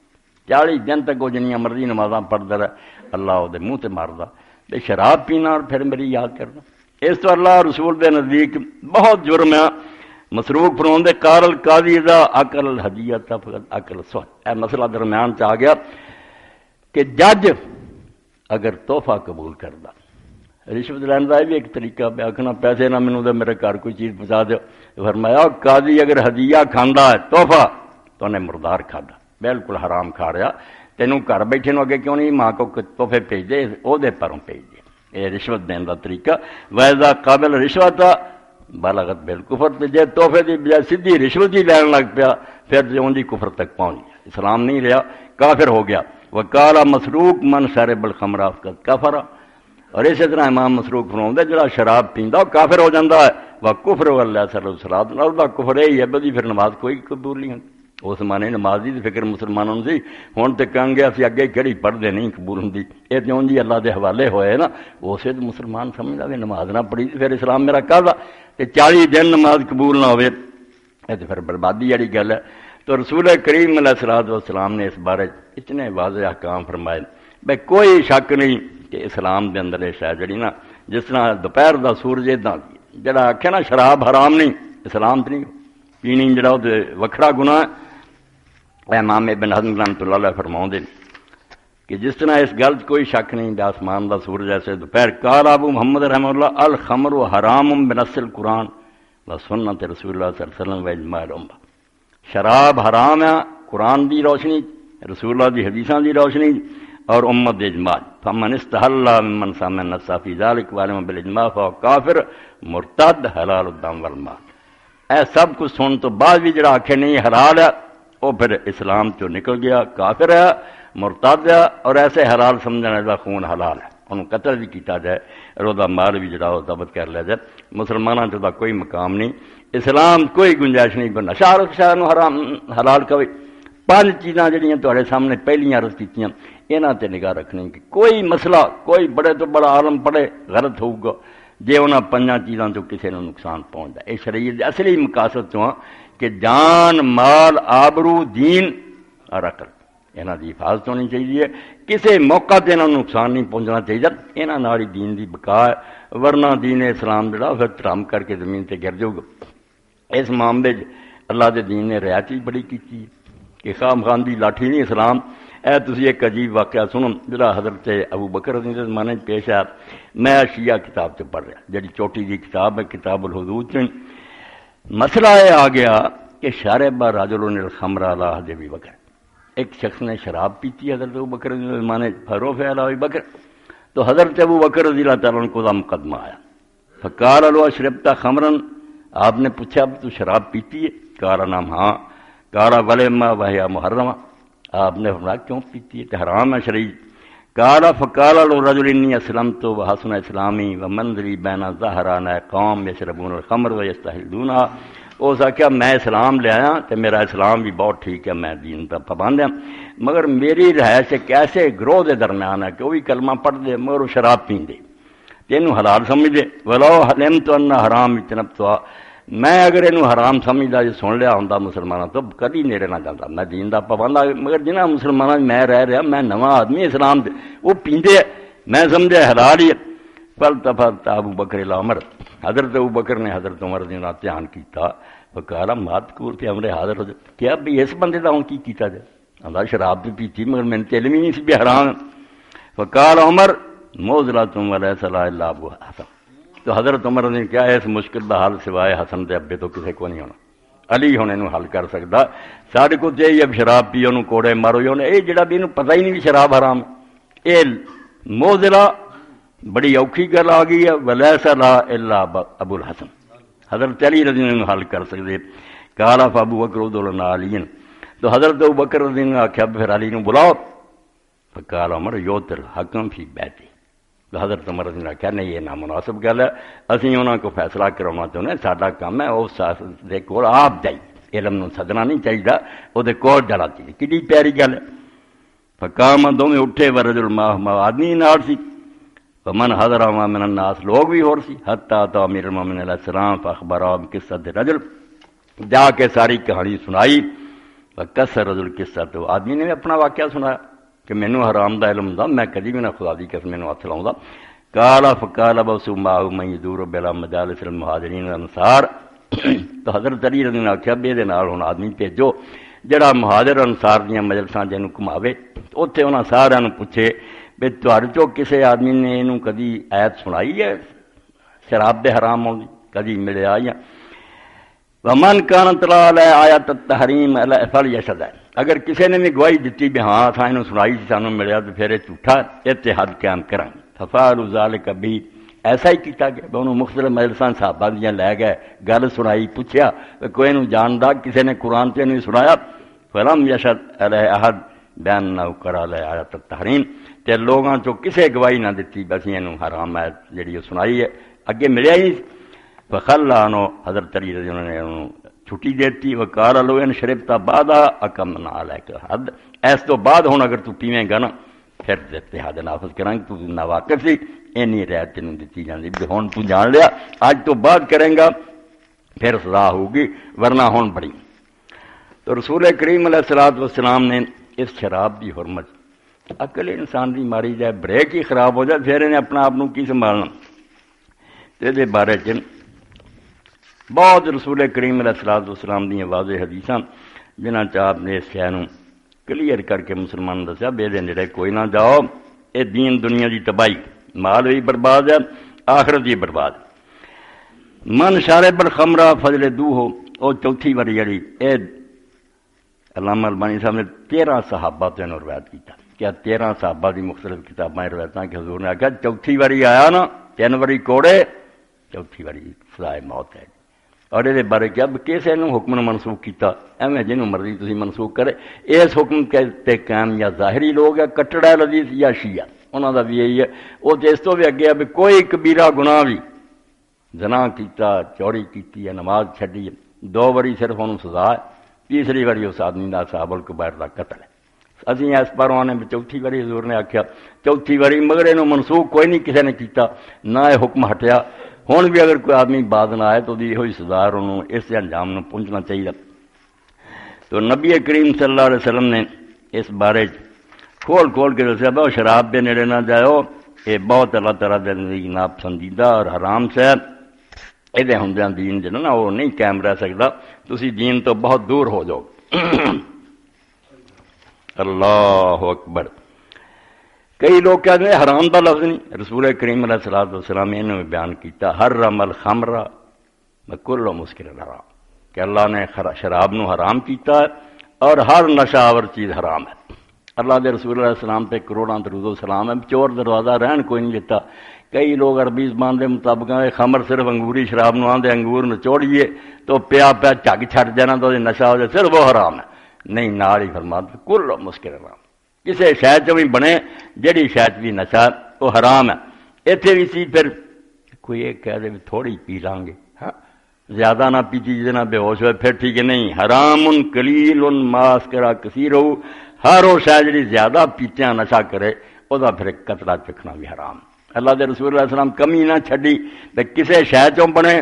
40 دن تک وہ جنیاں مرضی نمازاں پڑھتا رہے اللہ وہ منہ تے ماردا، تے شراب پینا اور پھر میری یاد کرنا، اس تو اللہ رسول دے نزدیک بہت جرم ہے۔ مسروق فرماؤں دے قال القاضی اذا اکل الہدیۃ فقد اکل السحت، اے مسئلہ درمیان چ آ گیا کہ جج اگر تحفہ قبول کردا، رشوت لینے کا بھی ایک طریقہ پہ آخنا پیسے نہ مینوں دے میرے گھر کوئی چیز پہنچا دو، فرمایا قاضی اگر ہدیہ کھانا ہے تحفہ تو انہیں مردار کھادا، بالکل حرام کھا رہا، تینوں گھر بیٹھے نو اگے کیوں نہیں ماں کو تحفے بھیج دے، وہ دے پروں بھیج دے، یہ رشوت دین کا طریقہ۔ ویزا قابل رشوت بالغت بالکفر، جے تحفے کی بجائے سیدھی رشوت ہی لین لگ پیا پھر جو ان کی کفر تک پہنچ گیا، اسلام نہیں رہا، کافر ہو گیا۔ وقال مسروق من شرب الخمر فقد کفر، اور اسی طرح امام مسروق فرماؤں جڑا شراب پیندا وہ کافر ہو جاتا ہے، وہ کفر واللہ صلی اللہ علیہ وسلم، اور کفر یہی ہے بھئی پھر نماز کوئی قبول نہیں ہوتی۔ اس زمانے نماز دی فکر مسلمانوں سی، ہن تے کہیں گے اسی اگے کہڑی پڑھتے نہیں قبول ہوندی، یہ جوں جی اللہ دے حوالے ہوئے نا، اسے تو مسلمان سمجھدا کہ نماز نہ پڑھی پھر اسلام میرا کہدا، تے 40 دن نماز قبول نہ ہوئے یہ تو پھر بربادی والی گل ہے۔ تو رسول کریم علیہ الصلوۃ والسلام نے اس بارے اتنے واضح احکام فرمائے بھئی کوئی شک نہیں کہ اسلام دے اندر یہ شاید جڑی نا جس طرح دوپہر دا سورج ادا جڑا آکھے نا شراب حرام نہیں، اسلام تے نہیں پینی جڑا وہ وکھرا گناہ ہے۔ امام ابن حزم رحمۃ اللہ علیہ فرماؤں کہ جس طرح اس گل کوئی شک نہیں کہ آسمان دا سورج ایسے دوپہر، قال ابو محمد رحمہ اللہ الخمر حرام بنص القرآن و سنت رسول اللہ صلی اللہ علیہ وسلم و اجماع الامہ، شراب حرام ہے قرآن دی روشنی، رسول اللہ دی حدیثاں دی روشنی اور امت اجماع۔ فمن استحل ممن سمع النص فی ذلک وعلم بالاجماع فهو کافر مرتد حلال الدم والمال۔ اے سب کچھ سن تو بعد بھی جڑا آکھے نہیں حلال ہے وہ پھر اسلام چوں نکل گیا، کافر ہے، مرتد ہے، اور ایسے حلال سمجھنے کا خون حلال ہے، انہوں قتل بھی کیتا جائے اور وہ مال بھی جڑا وہ ضبط کر لیا جائے۔ مسلمانوں چ کوئی مقام نہیں، اسلام کوئی گنجائش نہیں بننا شاہ حرام حلال کوئی 5 چیزاں جڑیاں تہاڈے سامنے پہلیاں عرض کیتیاں انہاں تے نگاہ رکھنی کہ کوئی مسئلہ کوئی بڑے تو بڑا عالم پڑھے غلط ہوگا جے انہاں 5 چیزاں تو کسی نوں نقصان پہنچدا اے شریعت دے اصلی مقاصد تو کہ جان مال آبرو دین اور عقل انہاں دی حفاظت ہونی چاہیے کسی موقع تے انہاں نوں نقصان نہیں پہنچنا چاہیے انہاں نال ہی دین دی بقا ہے ورنہ دین اسلام جڑا پھر ترام کر کے زمین تے گر جاؤ گا اس معاملے اللہ دے دین نے رعایت بڑی کیتی کہ خام خان دی لاٹھی نہیں اسلام اے تسی ایک عجیب واقعہ سنو جڑا حضرت ابو بکر رضی اللہ عنہ نے پیش آیا میں شیعہ کتاب سے پڑھ رہا جڑی چوٹی دی کتاب ہے کتاب الحدود سے مسئلہ یہ آ گیا کہ شارب رجل الخمر علی عہد ابی بکر ایک شخص نے شراب پیتی حضرت ابو بکر رضی اللہ عنہ نے فروف علی ابی بکر تو حضرت ابو بکر رضی اللہ تعالیٰ عنہ کو دا مقدمہ آیا فقال لو اشربت خمرا آپ نے پوچھا تو شراب پیتی ہے کہا نام ہاں کہا ولما وہی محرمہ آپ نے فرمایا کیوں پیتی ہے کہ حرام ہے شرعی کہا فقال الرجل انی اسلمت وحسن اسلامی ومنزلی بین ظہران قوم یشربون الخمر ویستحلونہا اس آخیا میں اسلام لے آیا تو میرا اسلام بھی بہت ٹھیک ہے میں دین پر پابند ہوں مگر میری رہائش ایک ایسے گروہ دے درمیان ہے کہ وہ بھی کلمہ پڑھ دے مگر وہ شراب پیندے تینوں حلال سمجھ دے ولو حلمت ان حرام اجتنبتھا میں اگر اینو حرام سمجھدا جے سن لیا ہوندا مسلمانوں تو کدی نیڑے نہ جاندا میں دین دا پابند آ مگر جنہاں مسلمانوں میں رہ رہا میں نواں آدمی اسلام دے وہ پیندے میں سمجھے حلال ہی فلتفت ابو بکر الی عمر حضرت ابو بکر نے حضرت عمر دے نال دھیان کیتا فقال مذکور تے امر حاضر ہو کیا بھی اس بندے دا ہن کی کیتا جائے اللہ شراب بھی پیتی مگر میں تے علم ہی نہیں سی بھی حرام فقال عمر موذلۃ ولیس لا الا ابو حسن تو حضرت عمر نے کیا ہے اس مشکل کا حل سوائے حسن دے ابے تو کسی کو نہیں ہونا علی ہونے نو حل کر سکتا سارے کو تے اب شراب پیو نو کوڑے مارو یہ جڑا بھی پتہ ہی نہیں بھی شراب حرام یہ موذلہ بڑی اوکھی گل آ گئی ہے ولیس لا الا ابو الحسن حضرت علی رضی اللہ عنہ حل کر سکتے کالا ابو بکر ادولنا علی تو حضرت ابو بکر رضی اللہ عنہ آخیا پھر علی نو بلاؤ فقال عمر یوتر حکم فی بیتی تو حضرت عمر رضی اللہ عنہ آخیا نہیں یہ نامناسب گل ہے اسی انہوں کو فیصلہ کروانا چاہتے ہیں ساڈا کام ہے اس دے کول آپ جائی علم نو سدنا نہیں چاہیے وہ کول جانا چاہیے کڈی پیاری گل ہے فقام دونوں اٹھے ورجل ما آدمی نال سی ومن حضر من الناس لوگ بھی ہور سی حتی تا امیر المومنین علیہ السلام فاخبرہ بقصۃ رجل جا کے ساری کہانی سنائی وکسر رجل قصہ تو آدمی نے بھی اپنا واقعہ سنایا کہ مینوں حرام دا علم دا میں کدی بھی نہ خدا دی قسم مینوں ہاتھ لاؤں قال فقال ابو معه من يدور بلا مجالس المهاجرین والانصار تو حضرت علی رضی اللہ عنہ آخیا بے دے نال ہن آدمی بھیجو جڑا مہاجر انصار دیاں مجلساں جنوں گھماوے اوتھے انہاں سارے نوں پوچھے بھی تہاڈے چوں کسے آدمی نے اینوں کدی آیت سنائی ہے شراب دے حرام ہوندی کدی ملیا یا ومن کانت لا آیت التحریم فلیشهد اگر کسی نے بھی گواہی دیتی بھی ہاں اساں اینوں سنائی سی سانوں ملیا تو پھر جھوٹا اتحاد قیام کریں ففعلوا ذلک بھی ایسا ہی کیتا گیا انہوں مختلف مجلساں صحابہ دیاں لے گئے گل سنائی پوچھیا کوئی نوں جاندا کسی نے قرآن تے نہیں سنایا فلم یشهد علیہ احد بانہ قرأ علیہ آیت التحریم تے لوگاں چوں کسے گواہی نہ دیتی بس اینوں حرام ہے جڑی سنائی ہے اگے ملیا ہی فخلا عنہ حضرت علی رضی اللہ عنہ چھٹی دیتی وقال لو ان شربتا بعد اکمنا علیک حد اس تو بعد ہن اگر تو پیویں گا نا پھر اتحاد نافذ کریں تو ناواقف سی اینی رعایت تینوں دیتی جاندی بھی ہن تو جان لیا اج تو بعد کریں گا پھر سزا ہوگی ورنہ ہن بڑی تو رسول کریم علیہ الصلوۃ والسلام نے اس شراب کی حرمت عقل انسان دی ماری جائے بریک ہی خراب ہو جائے پھر انہیں اپنا آپ کی سنبھالنا یہ بارے چ بہت رسول کریم علیہ الصلوۃ والسلام دی واضح حدیثاں جنہاں چ آپ نے اس شے نوں کلیئر کر کے مسلمان دسیا بے دے نیڑے کوئی نہ جاؤ یہ دین دنیا دی تباہی مال بھی برباد ہے آخرت بھی برباد من شارب الخمر فجلدوہ او چوتھی واری جڑی اے علامہ البانی صاحب نے 13 صحابہ تو انہوں روایت کیتا کیا 13 صحابہ دی مختلف کتابیں روایتاں کہ حضور نے آخیا چوتھی واری آیا نا 3 واری کوڑے چوتھی واری سزائے موت ہے اور یہ بارے کیا کسے نوں حکم نے منسوخ کیتا ایویں جنوں مرضی تسی منسوخ کرے اس حکم تے قائم یا ظاہری لوگ ہے کٹڑا لذیذ یا شیعہ انہاں دا بھی یہی ہے وہ تے اس تو بھی اگے ہے کوئی کبیرہ گناہ بھی زنا کیتا چوری کیتی ہے نماز چھڈی 2 واری صرف انہوں سزا ہے تیسری باری اس آدمی کا اصحاب الکبائر کا قتل ہے۔ اسی اس پاروں آنے میں چوتھی باری حضور نے آخیا، چوتھی باری مگر یہ منسوخ کوئی نہیں کسی نے کیتا، نہ یہ حکم ہٹیا۔ ہوں بھی اگر کوئی آدمی بعد نہ آئے تو یہ سزا انہوں اس انجام میں پہنچنا چاہیے۔ تو نبی کریم صلی اللہ علیہ وسلم نے اس بارے کھول کے دسیا بہت شراب کے نیڑے نہ جاؤ، یہ بہت اللہ تعالیٰ کے نزدیک ناپسندیدہ اور حرام سے ہے، یہ ہوندیاں دین جو نا وہ نہیں قائم رہ سکتا، تسی دین تو بہت دور ہو جاؤ۔ اللہ اکبر۔ کئی لوگ کہتے ہیں حرام کا لفظ نہیں، رسول کریم علیہ السلام نے انہوں نے بیان کیتا حرم الخمر وکل مسکر حرام، کہ اللہ نے شراب نو حرام کیتا ہے اور ہر نشہ آور چیز حرام ہے۔ اللہ دے رسول علیہ السلام پہ کروڑاں درود و سلام ہے، چور دروازہ رہن کوئی نہیں دیتا۔ کئی لوگ عربی زبان کے مطابق خمر صرف انگوری شراب نو آندے، انگور نچوڑیے تو پیا جھگ چھٹ جانا تو نشہ ہو جائے، صرف وہ حرام ہے۔ نہیں، نال ہی فرماتا کل مسکر حرام، کسی شے چ بھی بنے جہی شے چ بھی نشہ وہ حرام ہے۔ اتنے بھی سی پھر کوئی یہ کہہ دے تھوڑی پی لیں گے، ہاں زیادہ نہ پیتی جی نہ بے ہوش ہوئے، پھر ٹھیک ہے۔ نہیں، حرام قلیل ماسکرا کثیر ہو، ہر وہ شے جی زیادہ پیتیاں نشہ کرے وہ پھر قطرہ چکھنا بھی حرام۔ اللہ دے رسول علیہ السلام کمی نہ چھڈی کہ کسی شے چوں بنے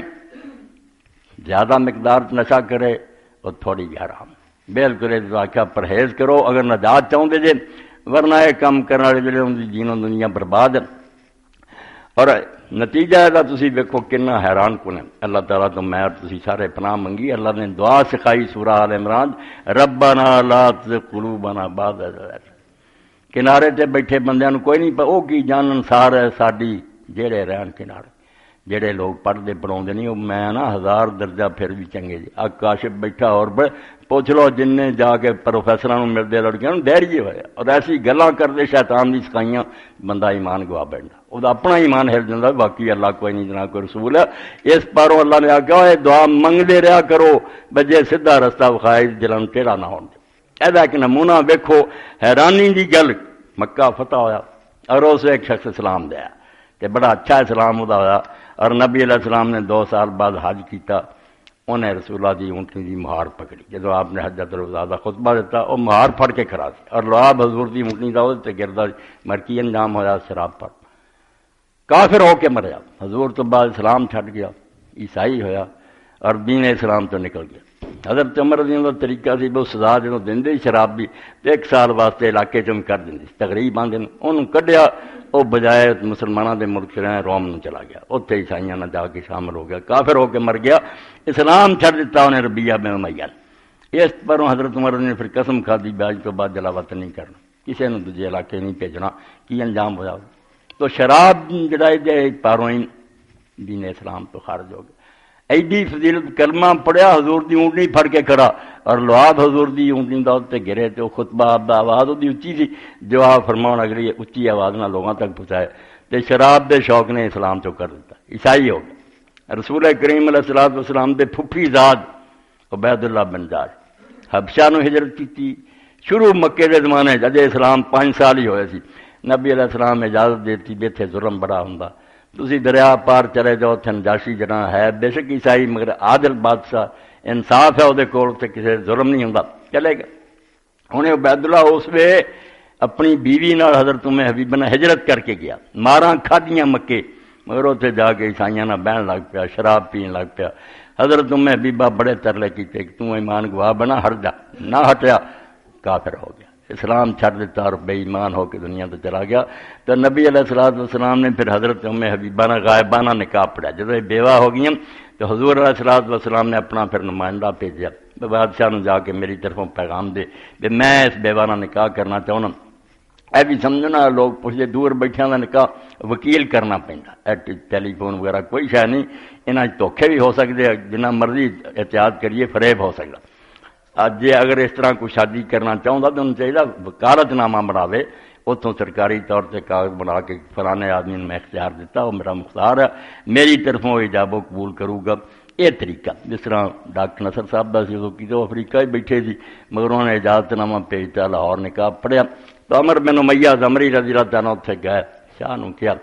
زیادہ مقدار نشہ کرے وہ تھوڑی بھی حرام۔ بالکل اس آخیا پرہیز کرو اگر نجات چاہتے جے، ورنہ یہ کام کرنے والے جڑے ان کی دین و دنیا برباد ہے۔ اور نتیجہ ہے تسی دیکھو کنا حیران کن ہے۔ اللہ تعالیٰ تو میں تسی سارے پناہ منگی، اللہ نے دعا سکھائی سورہ آل عمران، ربنا لا تزغ قلوبنا بعد اذ ہدیتنا۔ کنارے تے بیٹھے بندیاں نو کوئی نہیں وہ کی جانن سار ہے ساڈی، جہڑے رہن کنارے، جہے لوگ پڑھتے پڑھاؤندے نہیں، وہ میں نا 1000 درجہ پھر بھی چنگے جی۔ کاشف بیٹھا اور پوچھ لو جن نے جا کے پروفیسراں ملتے لڑکیاں ڈیریے ہوئے اور ایسی گلاں کرتے شیطان دی سکھائیاں، بندہ ایمان گوا بیٹھتا، وہ اپنا ایمان ہل جاتا، باقی اللہ کوئی نہیں جناب کوئی رسول ہے۔ اس پاروں اللہ نے آخیا یہ دعا منگتے رہا کرو بجے سیدھا رستہ وکھائے جلن ٹیڑھا نہ ہو۔ یہ ایک نمونہ ویکھو، حیرانی دی گل، مکہ فتح ہویا اور اس ایک شخص اسلام دیا کہ بڑا اچھا اسلام ہویا، اور نبی علیہ السلام نے 2 سال بعد حج کیتا، انہیں رسول اللہ دی اونٹنی دی مہار پکڑی، جدو آپ نے حجۃ الوداع دا خطبہ دیتا وہ مہار پھڑ کے کھڑا سی، اور لعاب حضور دی اونٹنی دا تے گردا مرکی انجام ہویا شراب پر، کافر ہو کے مریا۔ حضور تو بعد اسلام چھڈ گیا، عیسائی ہویا اور دین اسلام تو نکل گیا۔ حضرت عمر رضی اللہ عنہ طریقہ سی وہ سزا جدو دیندے شراب بھی تے 1 سال واسطے علاقے چ کر دیندے، تقریب آندے انہوں کڈیا، وہ بجائے مسلمانوں کے ملک رہے روم نو چلا گیا، اتنے عیسائیاں نہ جا کے شامل ہو گیا، کافر ہو کے مر گیا، اسلام چھڑ دیتا انہیں ربیہ بن امیہ۔ اس پر حضرت عمر نے پھر قسم کھادی بھی آج تو بعد جلا وطن نہیں کرنا، کسی نے دوجے علاقے نہیں بھیجنا، کی انجام ہوا۔ تو شراب جڑا جائے پاروں ہی دین اسلام تو خارج ہو گیا۔ ایڈی فضیلت کلمہ پڑھیا، حضور دی اونٹنی پھڑ کے کھڑا، اور لعاب حضور دی اونٹنی دا تے گرے تے خطبہ آواز دی اچھی سی جو آپ فرماؤں اگلی اچھی آواز نہ لوگوں تک پہنچائے، تے شراب دے شوق نے اسلام چو کر دیتا، عیسائی ہو گیا۔ رسول کریم علیہ السلام دے پھپھی زاد عبید اللہ بن جاش حبشہ نو ہجرت کی، شروع مکے دے زمانے جدے اسلام 5 سال ہی ہوئے سی، نبی علیہ السلام اجازت دیتی بھی اتنے ظلم بڑا ہوں، تسی دریا پار چلے جاؤ، اتنے نجاشی جڑا ہے بے شک عیسائی مگر عادل بادشاہ، انصاف ہے وہ کول تے کسی ظلم نہیں ہوں، چلے گئے۔ انہیں عبید اللہ اس وے اپنی بیوی نال حضرت حبیبہ نے ہجرت کر کے گیا، ماراں کھادیاں مکے، مگر اتنے جا کے عیسائیاں نہ بہن لگ پیا، شراب پین لگ پیا۔ حضرت حبیبہ بڑے ترلے کیتے کہ تم ایمان گواہ بنا، ہٹ جا، نہ ہٹیا کافر ہو گیا، اسلام چھڑ دیتا اور بے ایمان ہو کے دنیا تو چلا گیا۔ تو نبی علیہ السلام نے پھر حضرت حبیبہ نے غائبانہ نکاح پڑھا، جب یہ بیوہ ہو گئی تو حضور علیہ السلام نے اپنا پھر نمائندہ بھیجا، بادشاہ نے جا کے میری طرفوں پیغام دے کہ میں اس بیوہ نہ نکاح کرنا چاہنا۔ اے بھی سمجھنا لوگ پوچھتے دور بیٹھے کا نکاح وکیل کرنا پہنتا، ٹیلی فون وغیرہ کوئی شے نہیں، انہاں دھوکھے بھی ہو سکتے، جنہ مرضی احتیاط کریے فریب ہو سکتا۔ اج جی اگر اس طرح کوئی شادی کرنا چاہتا تو انہوں چاہیے وکالت نامہ بناوے، اتوں سرکاری طور سے کاغذ بنا کے فلانے آدمی نے میں اختیار دیتا، وہ میرا مختار ہے، میری طرفوں ایجاب و قبول کروں گا۔ یہ طریقہ جس طرح ڈاکٹر نصر صاحب کا سی وہ افریقہ ہی بیٹھے سی، مگر انہوں نے اجازت نامہ بھیجتا، لاہور نکاح پڑھیا۔ تو عمر بن امیہ زمری رضی اللہ عنہ اتنے گئے، شاہ نے کیا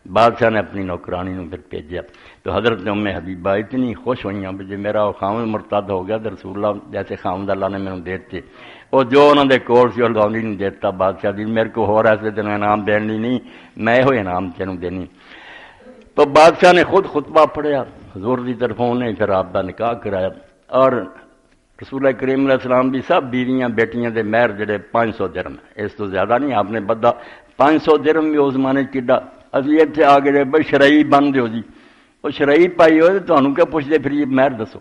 بادشاہ نے اپنی نوکرانی پھر بھیجا تو حضرت ام حبیبہ اتنی خوش ہوئیں بھی جی میرا وہ خامد مرتد ہو گیا تو رسول اللہ جیسے خامد اللہ نے میرے دیتے وہ جو انہوں نے کورس اور گاؤں نہیں دیتا بادشاہ دی میرے کو ہو رہا ہے تینوں انعام دینی نہیں میں یہ انعام تینوں دینی تو بادشاہ نے خود خطبہ پڑھیا حضور کی طرفوں انہیں پھر آپ کا نکاح کرایا اور رسول کریم علیہ السلام بھی سب بیویاں بیٹیاں دے مہر جڑے 500 درہم اس تو زیادہ نہیں آپ نے بدھا 500 درہم بھی اس زمانے کڈا ابھی اتنے آ گئے بھائی شرعی بن دیو جی وہ شرعی پائی ہوئے تو تمہیں کیا پوچھتے پھر یہ مہر دسو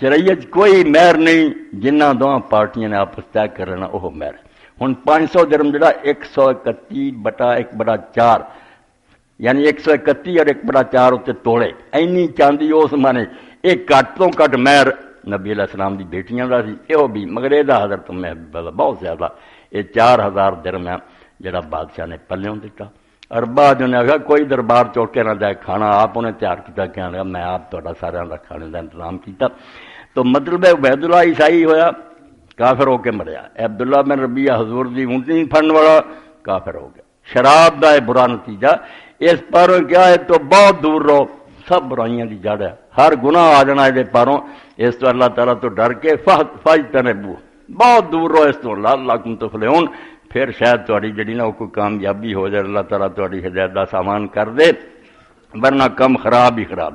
شرعیت کوئی مہر نہیں جنہ دونوں پارٹیاں نے آپس طے کرنا وہ مہر ہوں 500 درہم جڑا 131/1/4 یعنی 131 اور 1/4 اتنے توڑے اینی چاندی اس مانے یہ گھٹ تو گھٹ مہر نبی علیہ السلام دی بیٹیاں دا سی یہ بھی مگر یہ حضرت محبوبہ بہت زیادہ یہ 4000 درہم ہے جڑا بادشاہ نے پلوں دیتا اور بعد انہیں آخیا کوئی دربار چوک کے نہ جائے کھانا آپ انہیں تیار کیا کہنے لگا میں آپ تا سارا کا کھانے کا انتظام کیتا تو مطلب عبید اللہ عیسائی ہویا کافر ہو کے مریا عبداللہ بن ربیعہ حضور دی اونٹنی پھڑن والا کافر ہو گیا شراب دا برا نتیجہ اس پاروں کیا ہے تو بہت دور رہو سب برائیاں دی جڑ ہے ہر گناہ آ جانا یہ پاروں اس تو اللہ تعالیٰ تو ڈر کے فاجتنبوہ بہت دور رہو اس تو لعلکم تفلحون پھر شاید تہاڈی جڑی نا کوئی کامیابی ہو جائے اللہ تعالیٰ تہاڈی ہدایت دا سامان کر دے ورنہ کم خراب ہی خراب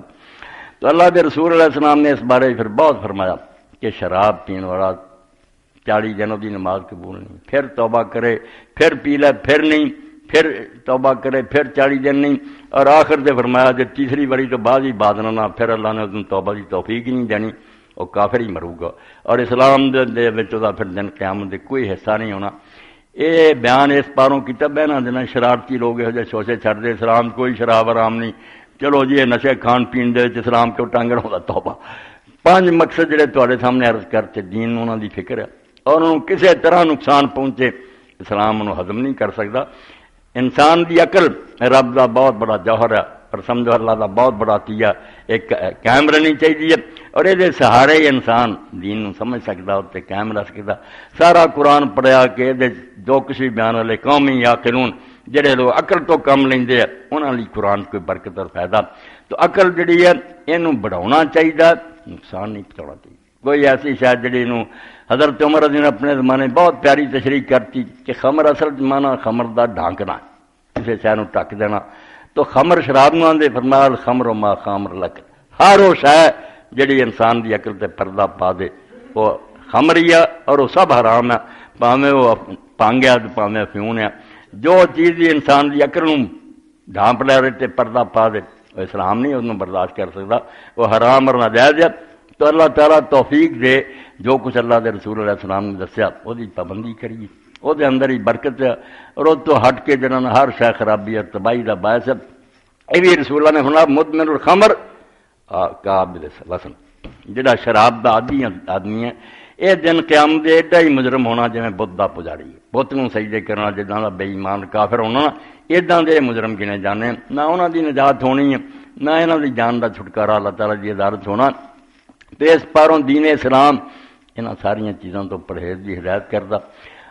تو اللہ کے رسول علیہ السلام نے اس بارے پھر بہت فرمایا کہ شراب پین والا 40 دنوں کی نماز قبول نہیں پھر توبہ کرے پھر پی لے پھر نہیں پھر توبہ کرے پھر 40 دن نہیں اور آخر سے فرمایا کہ تیسری باری تو بعد ہی بعد نہ پھر اللہ نے اس توبہ کی توفیق ہی نہیں دینی وہ کافر ہی مرو گا اور اسلام دے پھر دن قیامت دے کوئی حصہ نہیں ہونا یہ بیان اس پاروں کی تب ہے نا دینا شرارتی لوگ یہ سوچے چھڑ دے اسلام کوئی شراب آرام نہیں چلو جی یہ نشے کھان پین دے اسلام کیوں ٹانگن ہوتا توبہ 5 مقصد جڑے تواڈے سامنے عرض کرتے دین انہوں دی فکر ہے اور انہوں کسی طرح نقصان پہنچے اسلام انہوں ہضم نہیں کر سکتا انسان دی عقل رب دا بہت بڑا جوہر ہے اور سمجھو اللہ دا بہت بڑا عطیہ ایک قائم رہنی چاہیے اور یہ سہارے انسان دین نو سمجھ سکتا اتنے قائم رہ سکتا سارا قرآن پڑھیا کہ یہ جو کچھ بھی بیان والے قومی یا قانون جڑے لوگ عقل تو کم لیندے انہاں لئی قرآن کوئی برکت اور فائدہ تو عقل جڑی ہے یہ بڑھانا چاہیے نقصان نہیں پہنچانا چاہیے کوئی ایسی شاید جڑی نو حضرت عمر رضی اللہ اپنے زمانے بہت پیاری تشریح کرتی کہ خمر اصل زمانہ خمر دا ڈھانکنا کسی شہر ٹک دینا تو خمر شراب نو آندے فرمایا خمر ما خامر لک ہر وہ شے جڑی انسان دی عقل تے پردہ پا دے وہ خمری ہے اور وہ سب حرام ہے پاویں وہ پانگ ہے پاویں افیون ہے جو چیز دی انسان دی عقل نو ڈھانپ لے رہے تے پردہ پا دے وہ اسلام نہیں اس برداشت کر سکتا وہ حرام اور ناجائز ہے تو اللہ تعالیٰ توفیق دے جو کچھ اللہ دے رسول علیہ السلام نے دسیا وہ پابندی کریے وہ اندر ہی برکت ہے اور وہ تو ہٹ کے جنہوں نے ہر شے خرابی اور تباہی کا باعث ہے یہ بھی رسول اللہ نے فرمایا مدمن الخمر قابل لسن جڑا شراب دا عادی آدمی ہے یہ دن قیامت دے ایڈا ہی مجرم ہونا جویں بت دا پجاری ہے بت نوں سجدے کرنا جداں دا بے ایمان کافر ہونا ایڈاں دے مجرم گنے جانے نہ انہاں دی نجات ہونی ہے نہ انہاں دی جان دا چھٹکارا اللہ تعالیٰ دی عدالت ہونا تو اس پاروں دین اسلام انہاں ساریاں چیزاں تو پرہیز دی ہدایت کردا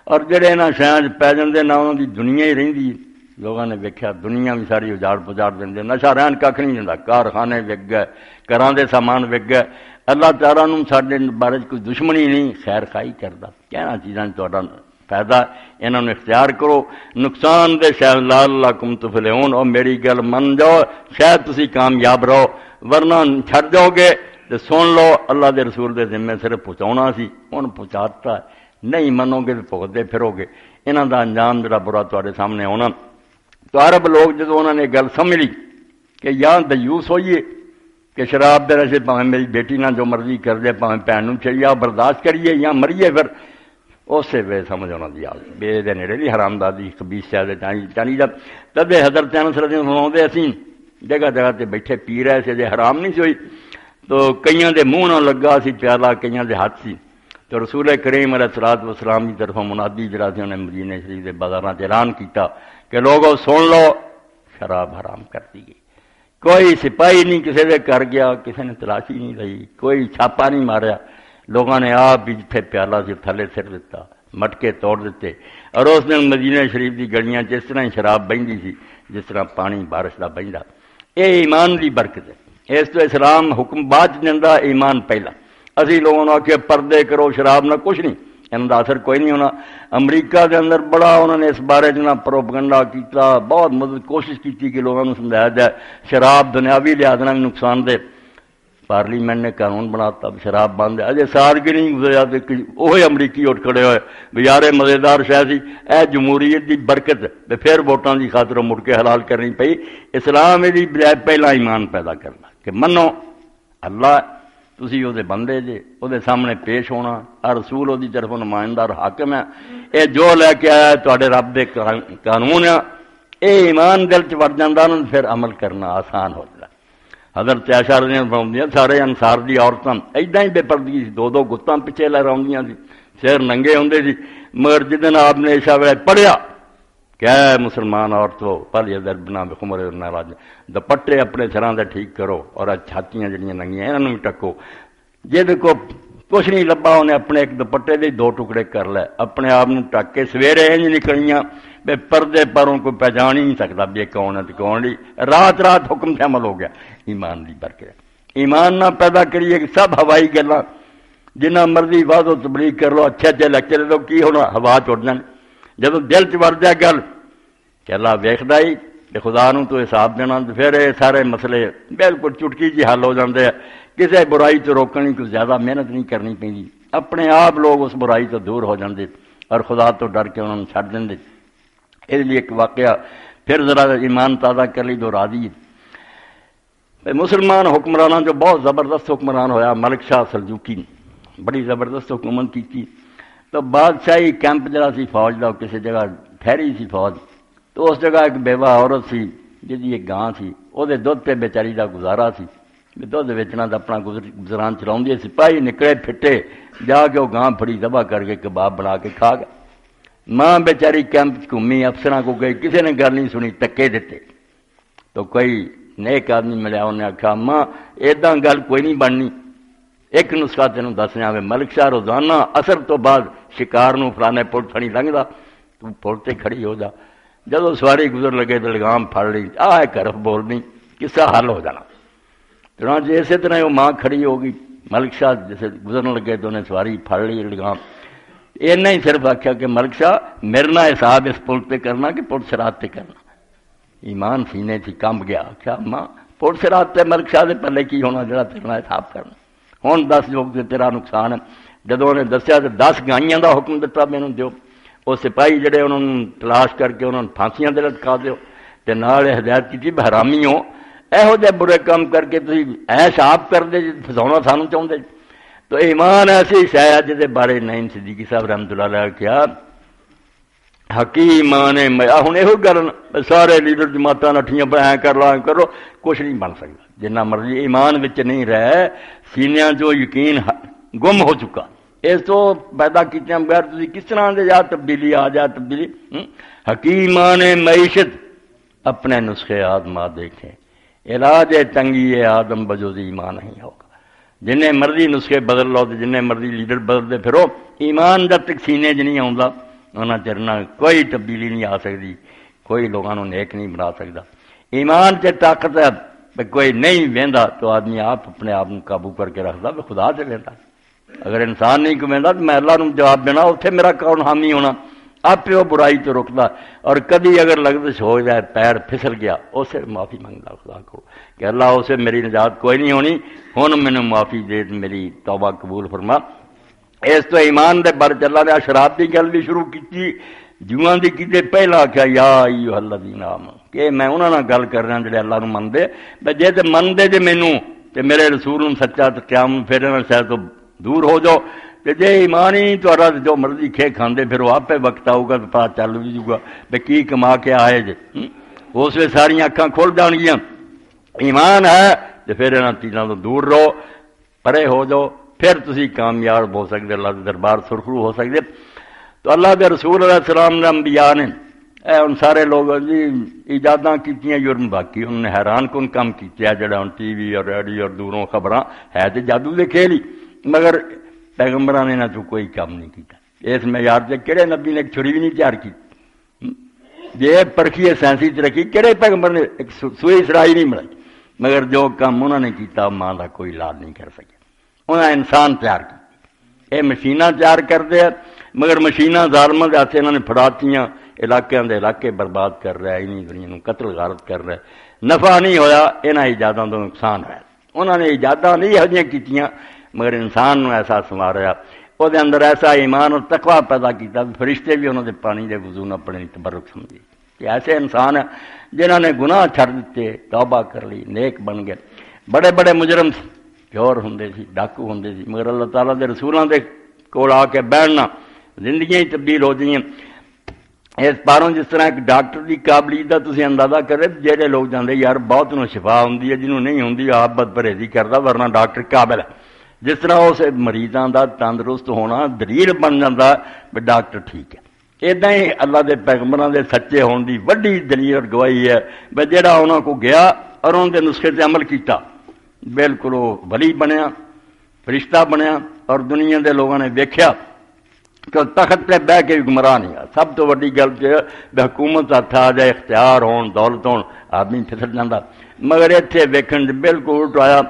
اور جڑے انہاں شیاں پی جاندے نہ انہاں دی دنیا ہی رہندی لوگوں نے ویکھیا دنیا بھی ساری اجاڑ پجاڑ دے نشہ رہن کھ نہیں دیندا کارخانے وک گئے گھراں دے سامان وک گئے اللہ تعالیٰ نوں ساڈے بارے کوئی دشمنی نہیں خیر خائی کردا کہنا چیزاں تہاڈا فائدہ انہاں نوں اختیار کرو نقصان دے شاید لعلکم تفلحون اور میری گل من جاؤ شاید تسی کامیاب رہو ورنہ چھڑ جاؤ گے تو سن لو اللہ دے رسول دے ذمے صرف پہنچاؤنا سی ہن پہنچاتا نہیں منو گے تو بھگتے پھرو گے انہاں دا انجام جڑا برا تواڈے سامنے آنا تو عرب لوگ جدو انہوں نے گل سمجھ لی کہ یا دیوس ہوئیے کہ شراب دے نشے پاویں میری بیٹی نہ جو مرضی کر دے پاویں بھن نوں چڑیا برداشت کریے یا مریے پھر اسی وے سمجھ آنا دی آل بے دے نیڑے دی حرام دادی خبیث شاید چانی جب تب حضرت انس رضی اللہ عنہ اسی جگہ جگہ تے بیٹھے پی رہے سے جے حرام نہیں سی ہوئی تو کئیاں دے منہ نہ لگا سی پیالہ کئیاں دے ہاتھ سی تو رسول کریم علیہ الصلوۃ والسلام کی طرف منادی جڑا سی انہیں مدینہ شریف کے بازاراں چ اعلان کیتا کہ لوگوں سن لو شراب حرام کر دی گئی کوئی سپاہی نہیں کسی دے کر گیا کسی نے تلاشی نہیں لئی کوئی چھاپا نہیں ماریا لوگوں نے آپ بھی جتھے پیالہ سی تھلے سر دیتا مٹکے توڑ دیتے. اور اس دن مدینہ شریف دی گلیاں جس طرح ہی شراب بہندی سی جس طرح پانی بارش دا بہندا. یہ ایمان دی برکت ہے. اس تو اسلام حکم بعد دیندا، ایمان پہلا. اسی لوگوں نے آخیا پردے کرو شراب نہ، کچھ نہیں، انہوں کا اثر کوئی نہیں ہونا. امریکہ کے اندر بڑا انہوں نے اس بارے جنا پروپگنڈا کیتا، بہت مدد کوشش کی کہ لوگوں نے سمجھایا جائے شراب دنیاوی لحاظ نال نقصان دے. پارلیمنٹ نے قانون بناتا شراب بند ہے. اجے سال کی نہیں گزریا وہی امریکی اٹھ کھڑے ہوئے بیارے مزیدار شہ سی اے جمہوریت دی برکت تے پھر ووٹاں دی خاطر مڑ کے حلال کرنی پئی. اسلام دی بجائے پہلا ایمان پیدا کرنا کہ منو اللہ تسی وہ بندے جے، وہ سامنے پیش ہونا، اور رسول وہ طرف نمائندہ اور حاکم ہے. یہ جو لے کے آیا ہے تواڈے رب دے قانون ہے. یہ ایمان دل چ وڑ جاندا نا پھر عمل کرنا آسان ہو جائے. حضرت عائشہ رضی اللہ عنہا سارے انصار دی عورتاں ایداں ہی بے پردگی سی، دو دو گتاں پیچھے لہراؤندیاں سی، سر ننگے ہوندے سی. مگر جدن آپ نے عشاء ویلے پڑھیا کہ اے مسلمان عورتوں فلیضربن بخمرہن راج، دوپٹے اپنے سراں دے ٹھیک کرو اور چھاتیاں جڑیاں ننگیاں انہاں نوں ٹکو. جہد کو کچھ نہیں لبا انہیں اپنے ایک دوپٹے دے دو ٹکڑے کر لے، اپنے آپ نوں ٹک کے سویرے انج نکلیاں بے پردے پروں کوئی پہچان ہی نہیں سکتا بھی کون ہے تو کون نہیں. رات رات حکم سے عمل ہو گیا. ایمان دی برکت. ایمان نہ پیدا کریے کہ سب ہوائی گلاں جنہ مرضی واضح تبلیغ کر لو، اچھے اچھے لیکچر دو، کی ہونا ہوا چڑ جان. جب دل چ وڑ جائے گل کہ اللہ ویکھدا ہی کہ خدا نوں تو حساب دینا، پھر یہ سارے مسئلے بالکل چٹکی جی حل ہو جاندے ہیں. کسی برائی تو روکنے کو زیادہ محنت نہیں کرنی پی، اپنے آپ لوگ اس برائی تو دور ہو جاندے اور خدا تو ڈر کے انہوں نے چھڈ دیں. اس لیے ایک واقعہ پھر ذرا ایمان تازہ کر لی دو راضی. مسلمان حکمرانوں جو بہت زبردست حکمران ہویا ملک شاہ سلجوکی نے بڑی زبردست حکومت کی. تو بادشاہی کیمپ جڑا سی فوج دا کسی جگہ ٹھہری سی فوج، تو اس جگہ ایک بیوہ عورت سی جی ایک گاں سی، وہ دھد پہ بیچاری دا گزارا سی، دھد ویچنا دا اپنا گزران چلاؤندی. سپاہی نکلے پھٹے جا کے وہ گاں پھڑی ذبح کر کے کباب بنا کے کھا گیا. ماں بیچاری کیمپ گھومی، افسراں کو گئی، کسی نے گل نہیں سنی، ٹکے دیتے. تو کوئی نیک آدمی ملیا، انہیں آخیا ماں ایداں گل کوئی نہیں بننی، ایک نسخہ تینوں دسنا وے، ملک شاہ روزانہ اثر تو بعد شکار نوں فلانے پل تھڑی لنگدا، تو پل تے کھڑی ہو جا، جدو سواری گزر لگے تو لگام پھڑ لی، ایک حرف بولنی، قصہ حل ہو جانا. چنانچہ اسی طرح وہ ماں کھڑی ہو گئی، ملک شاہ جیسے گزرنے لگے تو انہیں سواری پھڑ لی لگام. اینا ہی صرف آخیا کہ ملک شاہ میرے نہ حساب اس پل پہ کرنا کہ پل سرات پہ کرنا. ایمان سینے تھی کمب گیا. آخیا ماں پل سرات پہ ملک شاہ دے پلے کی ہونا جڑا تیرنا حساب کرنا. ہوں 10 لوگ تیرا نقصان ہے. جدو انہیں دسیا تو 10 گائیاں دا حکم دیتا مینوں دیو. وہ سپاہی جڑے انہوں نے تلاش کر کے انہوں نے پھانسیاں دے لٹکا دیو تے نال ہدایت کی حرامی ہو یہو جہ برے کام کر کے تھی ایش آپ کر دے فساؤنا سانوں چاہتے. تو ایمان ایسی شے ہے جہدے بارے نعیم صدیقی صاحب رحمۃ اللہ علیہ کیا حکیمان ہوں یہ گل سارے لیڈر جماعتاں نٹھیاں پہ کر لو کرو کچھ نہیں بن سکتا جنہ مرضی ایمان وچ نہیں رہے. سینیاں جو یقین گم ہو چکا اس تو پیدا کیتے بغیر تھی کس طرح دے یا تبدیلی آ جائے تبدیلی. حکیمان معیشت اپنے نسخے آدما دیکھیں علاج تنگی آدم بجوز ایمان نہیں ہوگا. جنہیں مرضی نسخے بدل لو جنہیں مرضی لیڈر بدلتے پھرو ایمان جب تک سینے چ نہیں آتا انہاں چرنا کوئی تبدیلی نہیں آ سکتی. کوئی لوگوں کو نیک نہیں بنا سکتا. ایمان سے طاقت ہے کوئی نہیں وہدا تو آدمی آپ اپنے آپ کو قابو کر کے رکھتا بھی خدا سے لینا. اگر انسان نہیں کمیندا تو میں اللہ نوں جواب دینا اتنے میرا کون حامی ہونا. آپ وہ برائی تو رکتا اور کدی اگر لگزش ہو جائے پیر پھسل گیا اسے معافی منگتا خدا کو کہ اللہ اسے میری نجات کوئی نہیں ہونی ہن مینوں معافی دے میری توبہ قبول فرما. اس تو ایمان دے بر چلا نے شراب کی گل بھی شروع کی جواں دی کیتے پہلا آخیا یا ایھا الذین آمنوا کہ میں انہاں نال گل کر رہا جڑے اللہ نوں مندے جے تے مندے جے مینوں تے میرے رسول نوں سچا تے قیام پھر انہاں شاید تو دور ہو جاؤ. جے ایمان ہی تو جو مرضی کھے کھاندے پھر وہ آپ وقت آؤ گا تو پتا چل بھی جائے گا بھائی کی کما کے آئے جے. اس ویلے ساری اکھاں کھل جان گیاں. ایمان ہے تو پھر انہاں چیزاں تو دور رہو پرے ہو جاؤ پھر تسی کامیاب ہو سکتے اللہ کے دربار سرخرو ہو سکتے. تو اللہ کے رسول علیہ السلام نے انبیاء نے ان سارے لوگ جی ایجاداں کیتیاں جرم باقی انہوں نے حیران کن کام کیتے جڑا ہن ٹی وی اور ریڈیو اور دوروں خبراں ہے تو جادو دے کھیل ہی مگر پیغمبراں نے نہ تو کوئی کام نہیں کیتا. اس معیار سے کہڑے نبی نے ایک چھری بھی نہیں تیار کی؟ یہ پرکھی ہے سائنسی ترقی، کہڑے پیغمبر نے ایک سوئی سرائی نہیں بنائی؟ مگر جو کام انہوں نے کیتا ماں کا کوئی علاج نہیں کر سکے۔ انہیں انسان تیار کی، یہ مشیناں تیار کرتے ہیں، مگر مشیناں ظالموں کے ہاتھ انہوں نے پھڑاتیاں، علاقے دے علاقے برباد کر رہا ہے، انہیں دنیا کو قتل غارت کر رہا ہے۔ نفع نہیں ہویا، انہاں ایجاداں تو نقصان ہے۔ انہوں نے ایجاداں نہیں یہ کیتیاں، مگر انسان نو ایسا سنواریا، وہ دے اندر ایسا ایمان اور تقوی پیدا کیتا، فرشتے بھی انہوں نے پانی دے وضو نہ پڑھنے کی تبرک سمجھی کہ ایسے انسان ہیں جنہوں نے گناہ چھڑ دیتے، توبہ کر لی، نیک بن گئے۔ بڑے بڑے مجرم سی، چور ہوندے سی، ڈاکو ہوندے سی، مگر اللہ تعالیٰ دے رسولاں دے کول آ کے بیٹھنا زندگیاں ہی تبدیل ہو جائیں۔ اس پاروں جس طرح ایک ڈاکٹر کی قابلیت کا تسی اندازہ کرے، جہے لوگ جاندے یار بہت نوں شفا ہوندی ہے، جنہوں نہیں ہوندی آپ بد پرہیزی کردا، ورنہ ڈاکٹر قابل ہے۔ جس طرح اس مریضاں دا تندرست ہونا دلیل بن جاتا ہے ڈاکٹر ٹھیک ہے، ادا ہی اللہ دے پیغمبراں دے سچے ہون دی وڈی دلیل اور گواہی ہے بھئی جہاں انہاں کو گیا اور انہاں دے نسخے تے عمل کیتا، بالکل وہ ولی بنیا، فرشتہ بنیا، اور دنیا دے لوگوں نے ویکھیا کہ تخت پہ بہ کے بھی گمراہ نہیں ہے۔ سب تو وڈی گل کہ حکومت ہاتھ آ جائے، اختیار ہون، دولت ہون، آدمی پھسل جاتا، مگر اتنے ویکھن بالکل الٹ آیا۔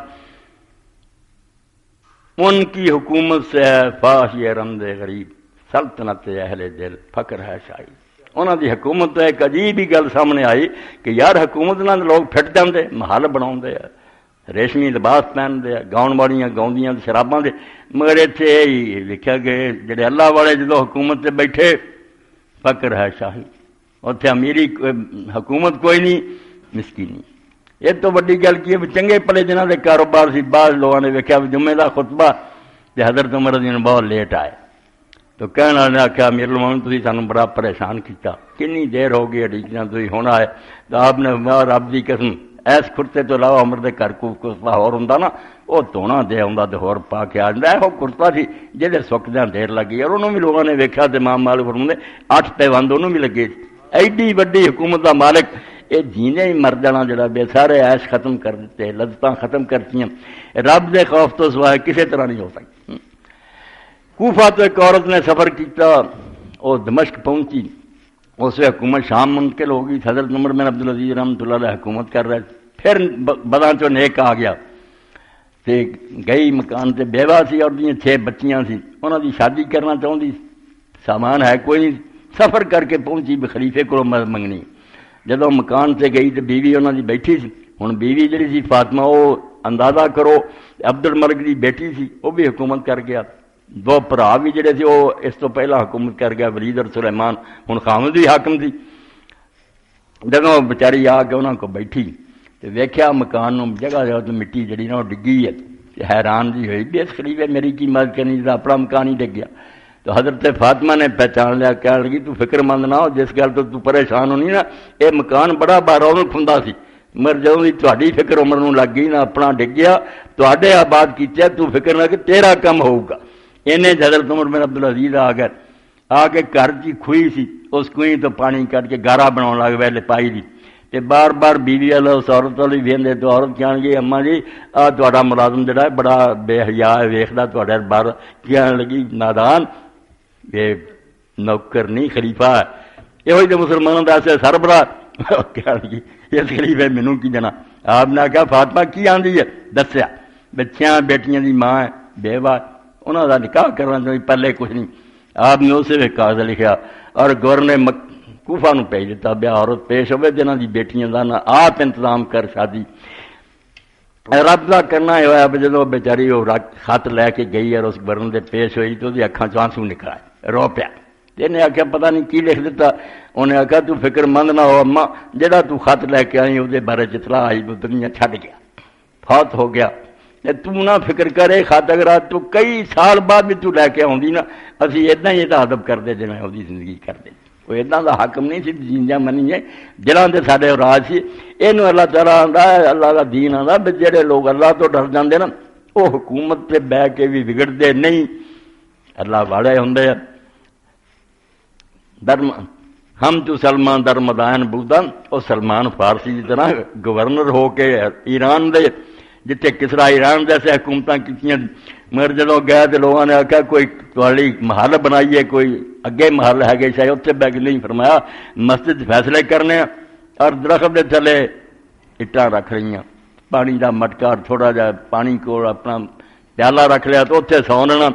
ان کی حکومت سے ہے فاحش رمز غریب، سلطنت اہل دل، فقر ہے شاہی۔ انہوں دی حکومت تو ایک عجیب ہی گل سامنے آئی کہ یار حکومت نہ لوگ پھٹ جاندے، محل بناؤندے ہیں، ریشمی لباس پہنتے ہیں، گاؤن والیاں گاؤندیاں شراباں دے، مگر اتنے یہی لکھا کہ جڑے اللہ والے جدو حکومت سے بیٹھے فقر ہے شاہی، اتنے امیری حکومت کوئی نہیں، مسکینی۔ یہ تو وڈی گل کی ہے، چنگے پلے جنہاں دے کاروبار سی، بعض لوگوں نے ویکھیا جمعے دا خطبہ تے حضرت عمر رضی اللہ عنہ بہت لیٹ آئے، تو کہنے والے نے آخیا امیر المومنین تسی سانوں بڑا پریشان کیتا، کنی دیر ہو گئی اڈیجنا تسی ہن آئے، تو آپ نے رب دی قسم ایس کرتے تو علاوہ عمر دے گھر کو کرتا ہور ہوندا نا، وہ دھونا دے آوندا تے ہور پا کے آ جاندا، وہ کرتا سی جہدے سکدیاں دیر لگی، اور انہوں بھی لوگوں نے ویکھیا تے امام مالک فرماندے 8 پیوند انہوں بھی لگے، ایڈی وڈی حکومت دا مالک، یہ جینے ہی مر جانا جڑا بے سارے عیش ختم کر دیتے، لذتاں ختم کرتیاں، رب دے خوف تو سوائے کسی طرح نہیں ہو سکتی۔ کوفہ تو ایک عورت نے سفر کیتا، وہ دمشق پہنچی، اس سے حکومت شام منتقل ہو گئی، حضرت عمر بن عبدالعزیز رحمۃ اللہ علیہ حکومت کر رہے، پھر بداں چوں نیک آ گیا، تے گئی مکان تے بیوہ سی اور 6 بچیاں سی، انہوں دی شادی کرنا چاہتی، سامان ہے کوئی نہیں، سفر کر کے پہنچی بھی خلیفے کو مدد منگنی۔ جدو مکان سے گئی تو بیوی انہوں دی بیٹھی سی، ہن بیوی جڑی سی فاطمہ، وہ اندازہ کرو عبد الملک دی بیٹی سی، وہ بھی حکومت کر گیا، 2 بھرا بھی جڑے سی وہ اس تو پہلا حکومت کر گیا، ولید اور سلیمان، ہن خامد بھی حاکم سی۔ جدوں بیچاری آ کے انہوں کو بیٹھی تو ویکھیا مکان نو جگہ جگہ تو مٹی جڑی نا وہ ڈگی ہے، حیران جی ہوئی بھی اس خلیفے میری کی مدد کرنی، جا اپنا مکان ہی ڈگ گیا۔ تو حضرت فاطمہ نے پہچان لیا، کہنے لگی تو فکر مند نہ ہو، جس گل تو پریشان ہونی نا، یہ مکان بڑا بارونق ہوندا سی، مگر جدوں دی تہاڈی فکر عمر نوں لگ گئی نا، اپنا ڈگ گیا، تہاڈے آباد کیتے، تو فکر نہ کہ تیرا کم ہوگا۔ انہیں حضرت عمر بن عبدالعزیز آ گئے، آ کے گھر کی کھوئی سی، اس کھوئی تو پانی کٹ کے گارا بناؤ لگ پے لپائی دی، تے بار بار بیوی والا اس عورت والی ویندے، تو عورت کہن لگی اماں جی آ تہاڈا ملازم جڑا ہے بڑا بے حیا ہے، ویکھدا تہاڈے بار، کہن لگی نادان یہ نوکر نہیں خلیفہ ہے، یہ تو مسلمانوں کا ایسے سربراہ، کہن لگی اس خلیفے مینوں کی جنا۔ آپ نے کہا فاطمہ کی آندی ہے، دسیا بچیاں بیٹیاں دی ماں ہے، بیوہ، انہوں کا نکاح کرنا چاہیے، پہلے کچھ نہیں۔ آپ نے اسے بھی کاغذ لکھا اور گورنر نے کوفہ نو بھیج دیتا، بیا عورت پیش ہوئے جنہ دی بیٹیاں دا نا آپ انتظام کر شادی۔ رب کا کرنا یہ ہوا جدو بیچاری وہ خط لے کے گئی اور اس گورنر دے پیش ہوئی تو اکھاں چوں آنسو نکل آئے، رو پیا۔ انہیں آخیا پتہ نہیں کی لکھ دیتا، انہیں آخیا تو فکر مند نہ ہو اماں، جہاں تو خط لے کے آئی وہ بارے اطلاع آئی وہ دنیا چھڈ گیا، فوت ہو گیا۔ تو نہ فکر کرے خط اگر تو کئی سال بعد بھی تو لے کے آؤندی نا، اسی ادا ہی یہ ادب کرتے جی میں وہی زندگی کرتے، وہ ادا کا حاکم نہیں سی جیندیاں منیے، جلان دے سارے راج سی۔ یہ اللہ تعالیٰ آتا ہے، اللہ کا دین آتا بھی جہے لوگ اللہ تو ڈر جاندے نا وہ حکومت سے بہ کے بھی بگڑتے نہیں، اللہ والے ہوں۔ ہم تو سلمان در مدائن بودا، وہ سلمان فارسی کی طرح گورنر ہو کے ایران دے جتنے کسرا ایران جیسے حکومتیں کیتیاں، مگر جدوں گئے تو لوگوں نے آخیا کوئی تھوڑی محل بنائیے، کوئی اگے محل ہے گے شاید اتنے بہ کے نہیں، فرمایا مسجد فیصلے کرنے اور درخت دے تھلے اٹاں رکھ رہی، پانی دا مٹکا تھوڑا جا پانی کو اپنا پیالہ رکھ لیا تو اتنے سو لینا،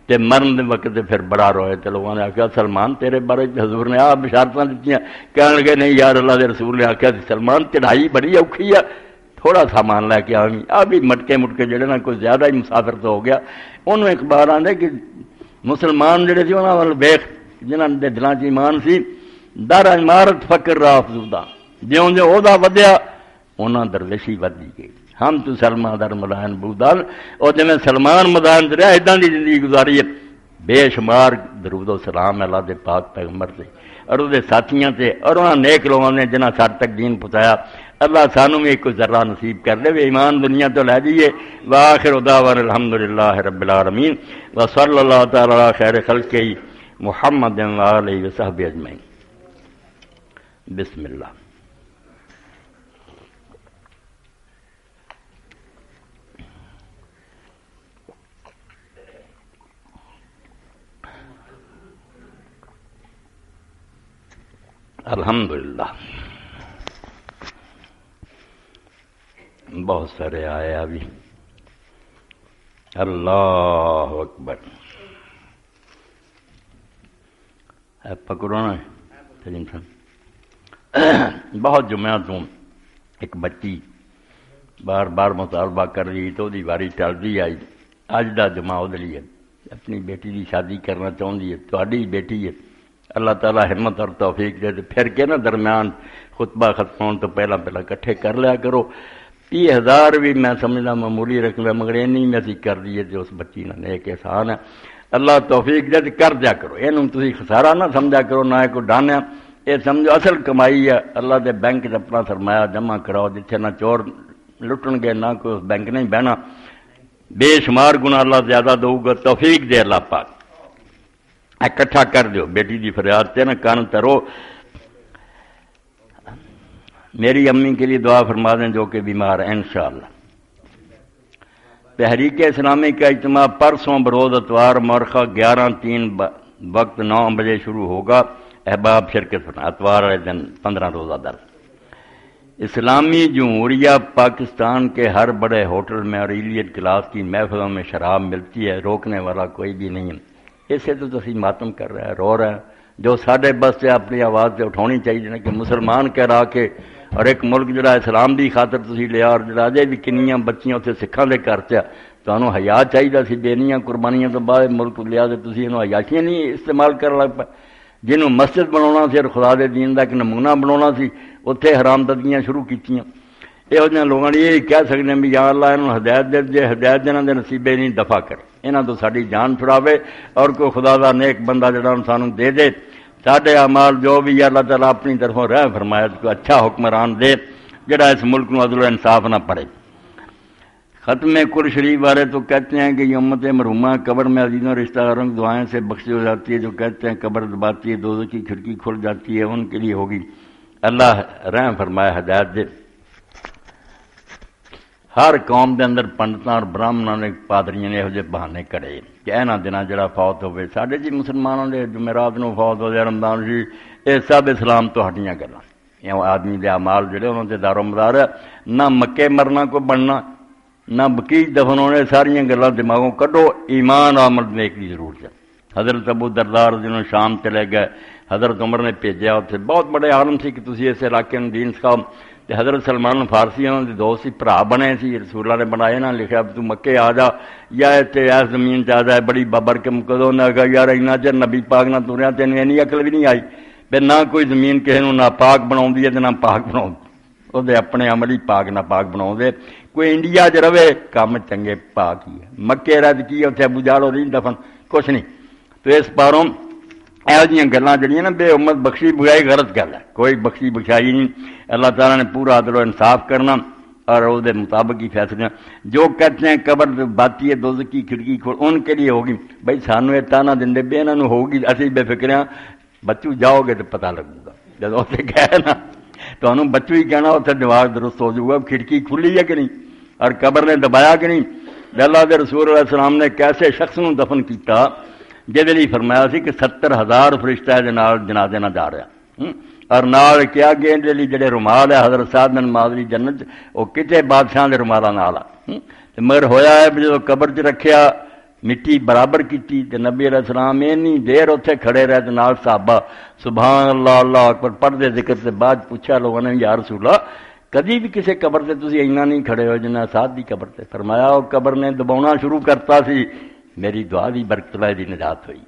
تے مرن دے وقت پھر بڑا روئے، تو لوگوں نے آخیا سلمان تیرے بارے حضور نے آپ بشارتاں دیتیاں، کہنے لگے نہیں یار اللہ دے رسول نے آخیا سلمان چڑھائی بڑی اوکھی ہے، تھوڑا سامان لے کے آویں، آ بھی مٹکے مٹکے جڑے نا کوئی زیادہ ہی مسافر تو ہو گیا۔ انہوں اخبار آندے کہ مسلمان جڑے سی انہاں ول ویکھ جنہاں دے دلاں چ ایمان سی، در عمارت فقر را افزودہ، جیوں جیوں عہدہ ودیا انہاں درویشی ودی گئی۔ ہم تو سلمان در مدائن بودال، اور جی سلمان مدائن رہا ادا کی زندگی گزاری ہے، بے شمار درود و سلام اللہ دے پاک پیغمبر سے اور وہ ساتھیاں سے اور انہاں نیک لوگوں نے جنہاں سر تک دین پہنچایا۔ اللہ سانوں بھی ایک ذرہ نصیب کر دے، ایمان دنیا تو لے جائیے۔ وآخر دعوانا الحمدللہ رب العالمین وصلی اللہ تعالی علی خیر خلقہ محمد وآلہ وصحبہ اجمعین۔ بسم اللہ۔ الحمدللہ بہت سارے آئے ابھی، اللہ اکبر پکڑو نا سلیم صاحب۔ بہت جمعہ تو ایک بچی بار بار مطالبہ کر رہی تو دی واری ٹلتی آئی، اج دا جمعہ وہ لیے اپنی بیٹی کی شادی کرنا چاہتی ہے، تھوڑی بیٹی ہے، اللہ تعالیٰ ہمت اور توفیق دے، پھر کے نا درمیان خطبہ ختم ہونے تو پہلا کٹھے کر لیا کرو۔ 30,000 بھی میں سمجھنا معمولی رقم ہے، مگر اینی میں سی کر دیے جو اس بچی نے نیک احسان ہے، اللہ توفیق دے کر دیا کرو، یہ تسی خسارہ نہ سمجھا کرو، نہ کوئی ڈانیا، یہ سمجھو اصل کمائی ہے، اللہ دے بینک چ اپنا سرمایہ جمع کراؤ، جتھے نہ چور لٹن گے نہ کوئی اس بینک نہیں بہنا، بے شمار گناہ اللہ زیادہ دو گا، توفیق دے اللہ پاک، اکٹھا کر دیو۔ بیٹی دی فریاد تے نا کان ترو، میری امی کے لیے دعا فرما دیں جو کہ بیمار ہیں انشاءاللہ۔ تحریک اسلامی کا اجتماع پرسوں بروز اتوار مورخہ 11:03 وقت 9 بجے شروع ہوگا، احباب شرکت فرمائیں۔ اتوار والے دن 15 روزہ درس۔ اسلامی جمہوریہ پاکستان کے ہر بڑے ہوٹل میں اور ایلیٹ کلاس کی محفلوں میں شراب ملتی ہے، روکنے والا کوئی بھی نہیں ہے، اسے تو تسی ماتم کر رہے ہیں، رو رہے ہیں، جو ساڈے بس سے اپنی آواز سے اٹھانی چاہیے کہ مسلمان کہہ کے اور ایک ملک جڑا اسلام دی خاطر تسی لیا، اور جڑا اجے بھی کنیاں بچیاں اتنے سکھاں دے گھر چ تمہیں حیا چاہیے سی، بینیاں قربانیاں تو بعد ملک لیا تو تسی انہوں عیاشیاں نہیں استعمال کرن لگ پے، جنہوں مسجد بناونا سی اور خدا دے دین دا ایک نمونہ بناونا سی اتنے حرام ددیاں شروع کیتیاں۔ یہو جہاں لوگوں نے یہ کہہ سکتے ہیں بھی یا اللہ انہوں ہدایت دے، جے ہدایت جنہاں دے نصیبے نہیں دفع کر، انہاں تو ساری جان چھڑاوے، اور کوئی خدا دا نیک بندہ جڑا سانوں دے دے، ساڈے اعمال جو بھی اللہ تعالیٰ اپنی طرفوں رہ فرمایا، کوئی اچھا حکمران دے جڑا اس ملک نو عدل و انصاف نہ پڑے۔ ختم قرآن شریف والے تو کہتے ہیں کہ یہ امت مرحومہ قبر میں عزیزوں رشتہ داروں کی دعائیں سے بخشی ہو جاتی ہے، جو کہتے ہیں قبر دباتی ہے، دوزخ کی کھڑکی کھل جاتی ہے، ان کے لیے ہوگی، اللہ رحم فرمائے، ہدایت دے۔ ہر قوم دے اندر پنڈتاں اور براہمناں نے پادریاں نے یہ بہانے کڑے کہ اینا دنوں جڑا فوت ہوئے، ساڈے جی مسلمانوں دے جمعرات نو فوت ہو جائے، رمضان جی، یہ سب اسلام تو ہٹیاں گلاں، یہ آدمی دے اعمال جڑے انہوں دے دار و مدار ہے، نہ مکے مرنا کو بننا، نہ بقیع دفن ہونے، ساریاں گلاں دماغوں کڈو، ایمان عمل نیک دی ضرورت ہے۔ حضرت ابو دردار جنہوں شام چلے گئے، حضرت عمر نے بھیجا، اتنے بہت بڑے عالم سی کہ تسی اس علاقے میں دین سکھاؤ، تے حضرت سلمان فارسی انہوں دے دوست سی، بھرا بنے سی، رسول اللہ نے بنائے نہ لکھا تو مکے آ جا یا اتنے اس زمین چ آ جائے، بڑی بابرکم کدوں نے کہا یار اینا چر نبی پاک نہ تریا، تینوں اینی عقل بھی نہیں آئی پھر نہ کوئی زمین کسی نو نہ پاک بناؤندی ہے تے نہ پاک بناؤندی، وہ اپنے عمل ہی پاک نہ پاک بناؤ دے، کوئی انڈیا چ رہے کام چنگے پاک ہی ہے، مکے رد کی اتنے ابو جہل نہیں دفن کچھ نہیں، تو اس پاروں یہو جہاں گلاں جڑیاں نا بے امت بخشی بخائی غلط گل ہے، کوئی بخشی بخشائی نہیں، اللہ تعالیٰ نے پورا عدل و انصاف کرنا اور وہ دے مطابق ہی فیصلے، جو کہتے ہیں قبر باتی ہے دوزخ کی کھڑکی کھول، ان کے لیے ہوگی، بھائی سانوں یہ تانا دیں بے انہوں ہوگی، اسی بے فکر ہیں، بچو جاؤ گے تو پتہ لگے گا، جب اتنے گئے نا تو انہوں بچو ہی کہنا اتنے دماغ درست ہو جائے گا، کھڑکی کھلی ہے کہ نہیں، اور قبر نے دبایا کہ نہیں؟ اللہ دے رسول علیہ السلام نے کیسے شخص نو دفن کیتا جہدے لئی فرمایا سی کہ 70,000 فرشتہ دے نال جنازے نہ جا رہا، اور نال کیا کہ ان دے لئی جڑے رومال ہے حضرت سعد بن معاذ دی جنت وہ کتے بادشاہ دے رومالاں نال تے مگر ہویا ہے جدوں قبر 'چ رکھیا مٹی برابر کیتی تے نبی علیہ السلام اینی دیر اتنے کھڑے رہے تے نال صحابہ سبحان اللہ اللہ اکبر پڑھتے ذکر سے بعد پوچھا لوگوں نے یا رسول اللہ کدی بھی کسی قبر سے تسی اینا نہیں کھڑے ہو جنہ ساتھ دی قبر سے؟ فرمایا وہ قبر نے دباؤنا شروع کرتا سی، میری دعا دی برکت نال دی نجات ہوئی۔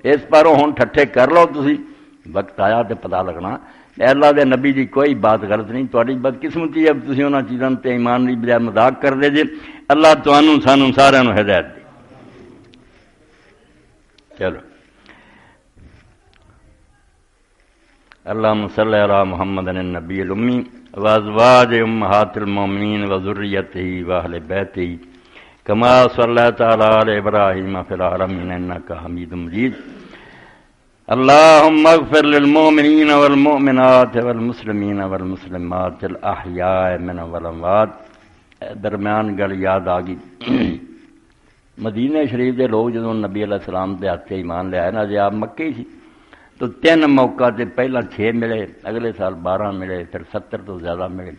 اس پاروں ہن ٹھٹھے کر لو تسی، وقت آیا تے پتہ لگنا اللہ دے نبی دی کوئی بات غلط نہیں، تہاڈی بدقسمتی ہے تسی انہاں چیزاں تے ایمان دی بجائے مذاق کر دے جے۔ اللہ تانوں سانوں سارے نوں ہدایت دے۔ چلو اللہم صلی علی محمد النبی الامی وازواج امہات المومنین وذریتہ واہل بیتہ کما صلیت علی ابراہیم فی العالمین انک حمید مجید۔ اللہم اغفر للمؤمنین والمؤمنات والمسلمین والمسلمات الاحیاء من والاموات۔ درمیان گل یاد آ گئی، مدینہ شریف دے لوگ جدوں نبی علیہ السلام دے ہاتھ ایمان لے آئے نا، جی آپ مکے سی تو 3 موقع تے پہلا 6 ملے، اگلے سال 12 ملے، پھر 70 تو زیادہ ملے۔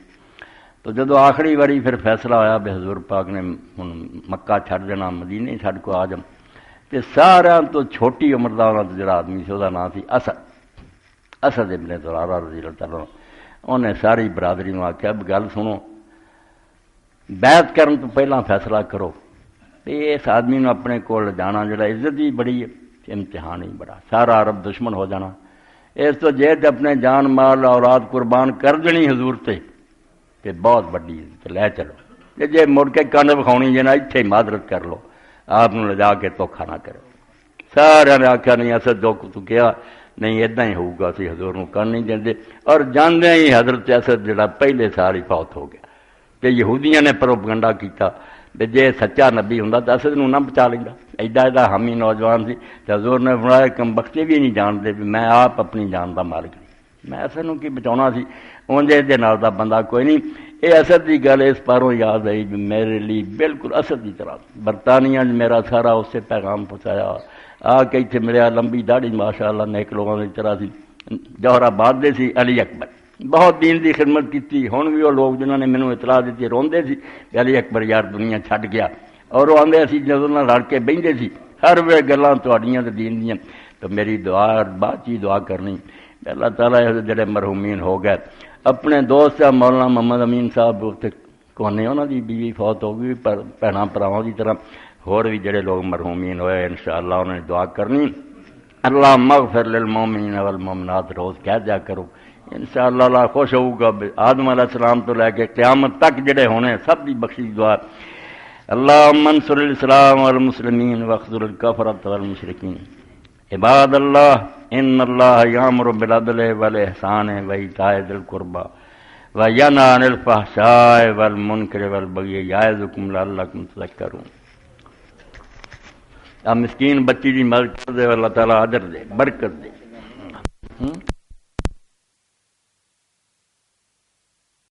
تو جدو آخری باری پھر فیصلہ ہویا بے حضور پاک نے ہن مکہ چھڈ دینا، مدینے چھڈ کو آ جم، تے سارا تو چھوٹی عمر دا انہاں جڑا آدمی سی، دا نام سی اسد ابن زرارہ رضی اللہ تعالیٰ عنہ۔ انہیں ساری برادری نو آکھیا گل سنو، بیعت کرن تو پہلا فیصلہ کرو، تے اس آدمی نو اپنے کول جانا جڑا عزت بھی بڑی ہے، امتحان ہی بڑا، سارا عرب دشمن ہو جانا، اس تو جے تے اپنے جان مال اولاد قربان کر دینی حضور تے بہت بڑی عزت لے چلو، تے جے مڑ کے کنڈ وکھاؤنی جے نا اتھے مادرت کر لو، آپ نو لے جا کے دھوکھا نہ کرو۔ سارے نے آکھیا نہیں اسد جو تو کیا نہیں اداں ہی ہوگا، اسی حضور نو کر نہیں دیندے، اور جاندے ہی حضرت اسد جڑا پہلے سال ہی فوت ہو گیا۔ تے یہودیاں نے پروپگنڈا کیتا کہ جے سچا نبی ہوندا تے اسد نو نہ بچا لیندا، ایڈا حامی نوجوان سی۔ تے حضور نے فرمایا کم بختے بھی نہیں جانتے بھی میں آپ اپنی جان دا مالک نہیں، میں اسد نو کی بچاؤنا سی، اونجے دے نال دا بندہ کوئی نہیں۔ اے اسد دی گل اس پاروں یاد آئی بھی میرے لیے بالکل اسد دی طرح، برطانیہ میرا سارا اس سے پیغام پہنچایا، آ کے اتنے ملیا، لمبی داڑھی ماشاءاللہ نیک لوگوں کی طرح سی، جوہر آباد دے سی، علی اکبر بہت دین دی خدمت کی۔ ہن بھی وہ لوگ جنہوں نے مینوں اطلاع دیتی روندے سی کہ علی اکبر یار دنیا چھڈ گیا، اور وہ آندے سی جدوں نال لڑ کے بہندے سی ہر ویلے گلاں تہاڈیاں تے دین دیاں۔ تو میری دعا بات چیز دعا کرنی اللہ تعالیٰ جڑے مرحومین ہو گئے، اپنے دوست مولانا محمد امین صاحب کونے انہاں دی بیوی فوت ہو گئی، پر بھیناں بھراواں دی طرح اور بھی جڑے لوگ مرحومین ہوئے انشاءاللہ انہوں نے دعا کرنی۔ اللہ مغفر للمومنین والمومنات روز کہہ دیا کرو، انشاءاللہ اللہ خوش ہوگا۔ آدم علیہ السلام تو لے کے قیامت تک جڑے ہونے سب دی بخشش دعا۔ اللہم انصر الاسلام والمسلمین واخذل الکفرۃ والمشرکین۔ عباد اللہ ان اللہ یامر بالعدل والاحسان وایتاء ذی القربى وینہی عن الفحشاء والمنکر والبغی یعظکم لعلکم تذکرون۔ اب مسکین بچی دی مدد کر دے، اللہ تعالیٰ اجر دے، برکت دے۔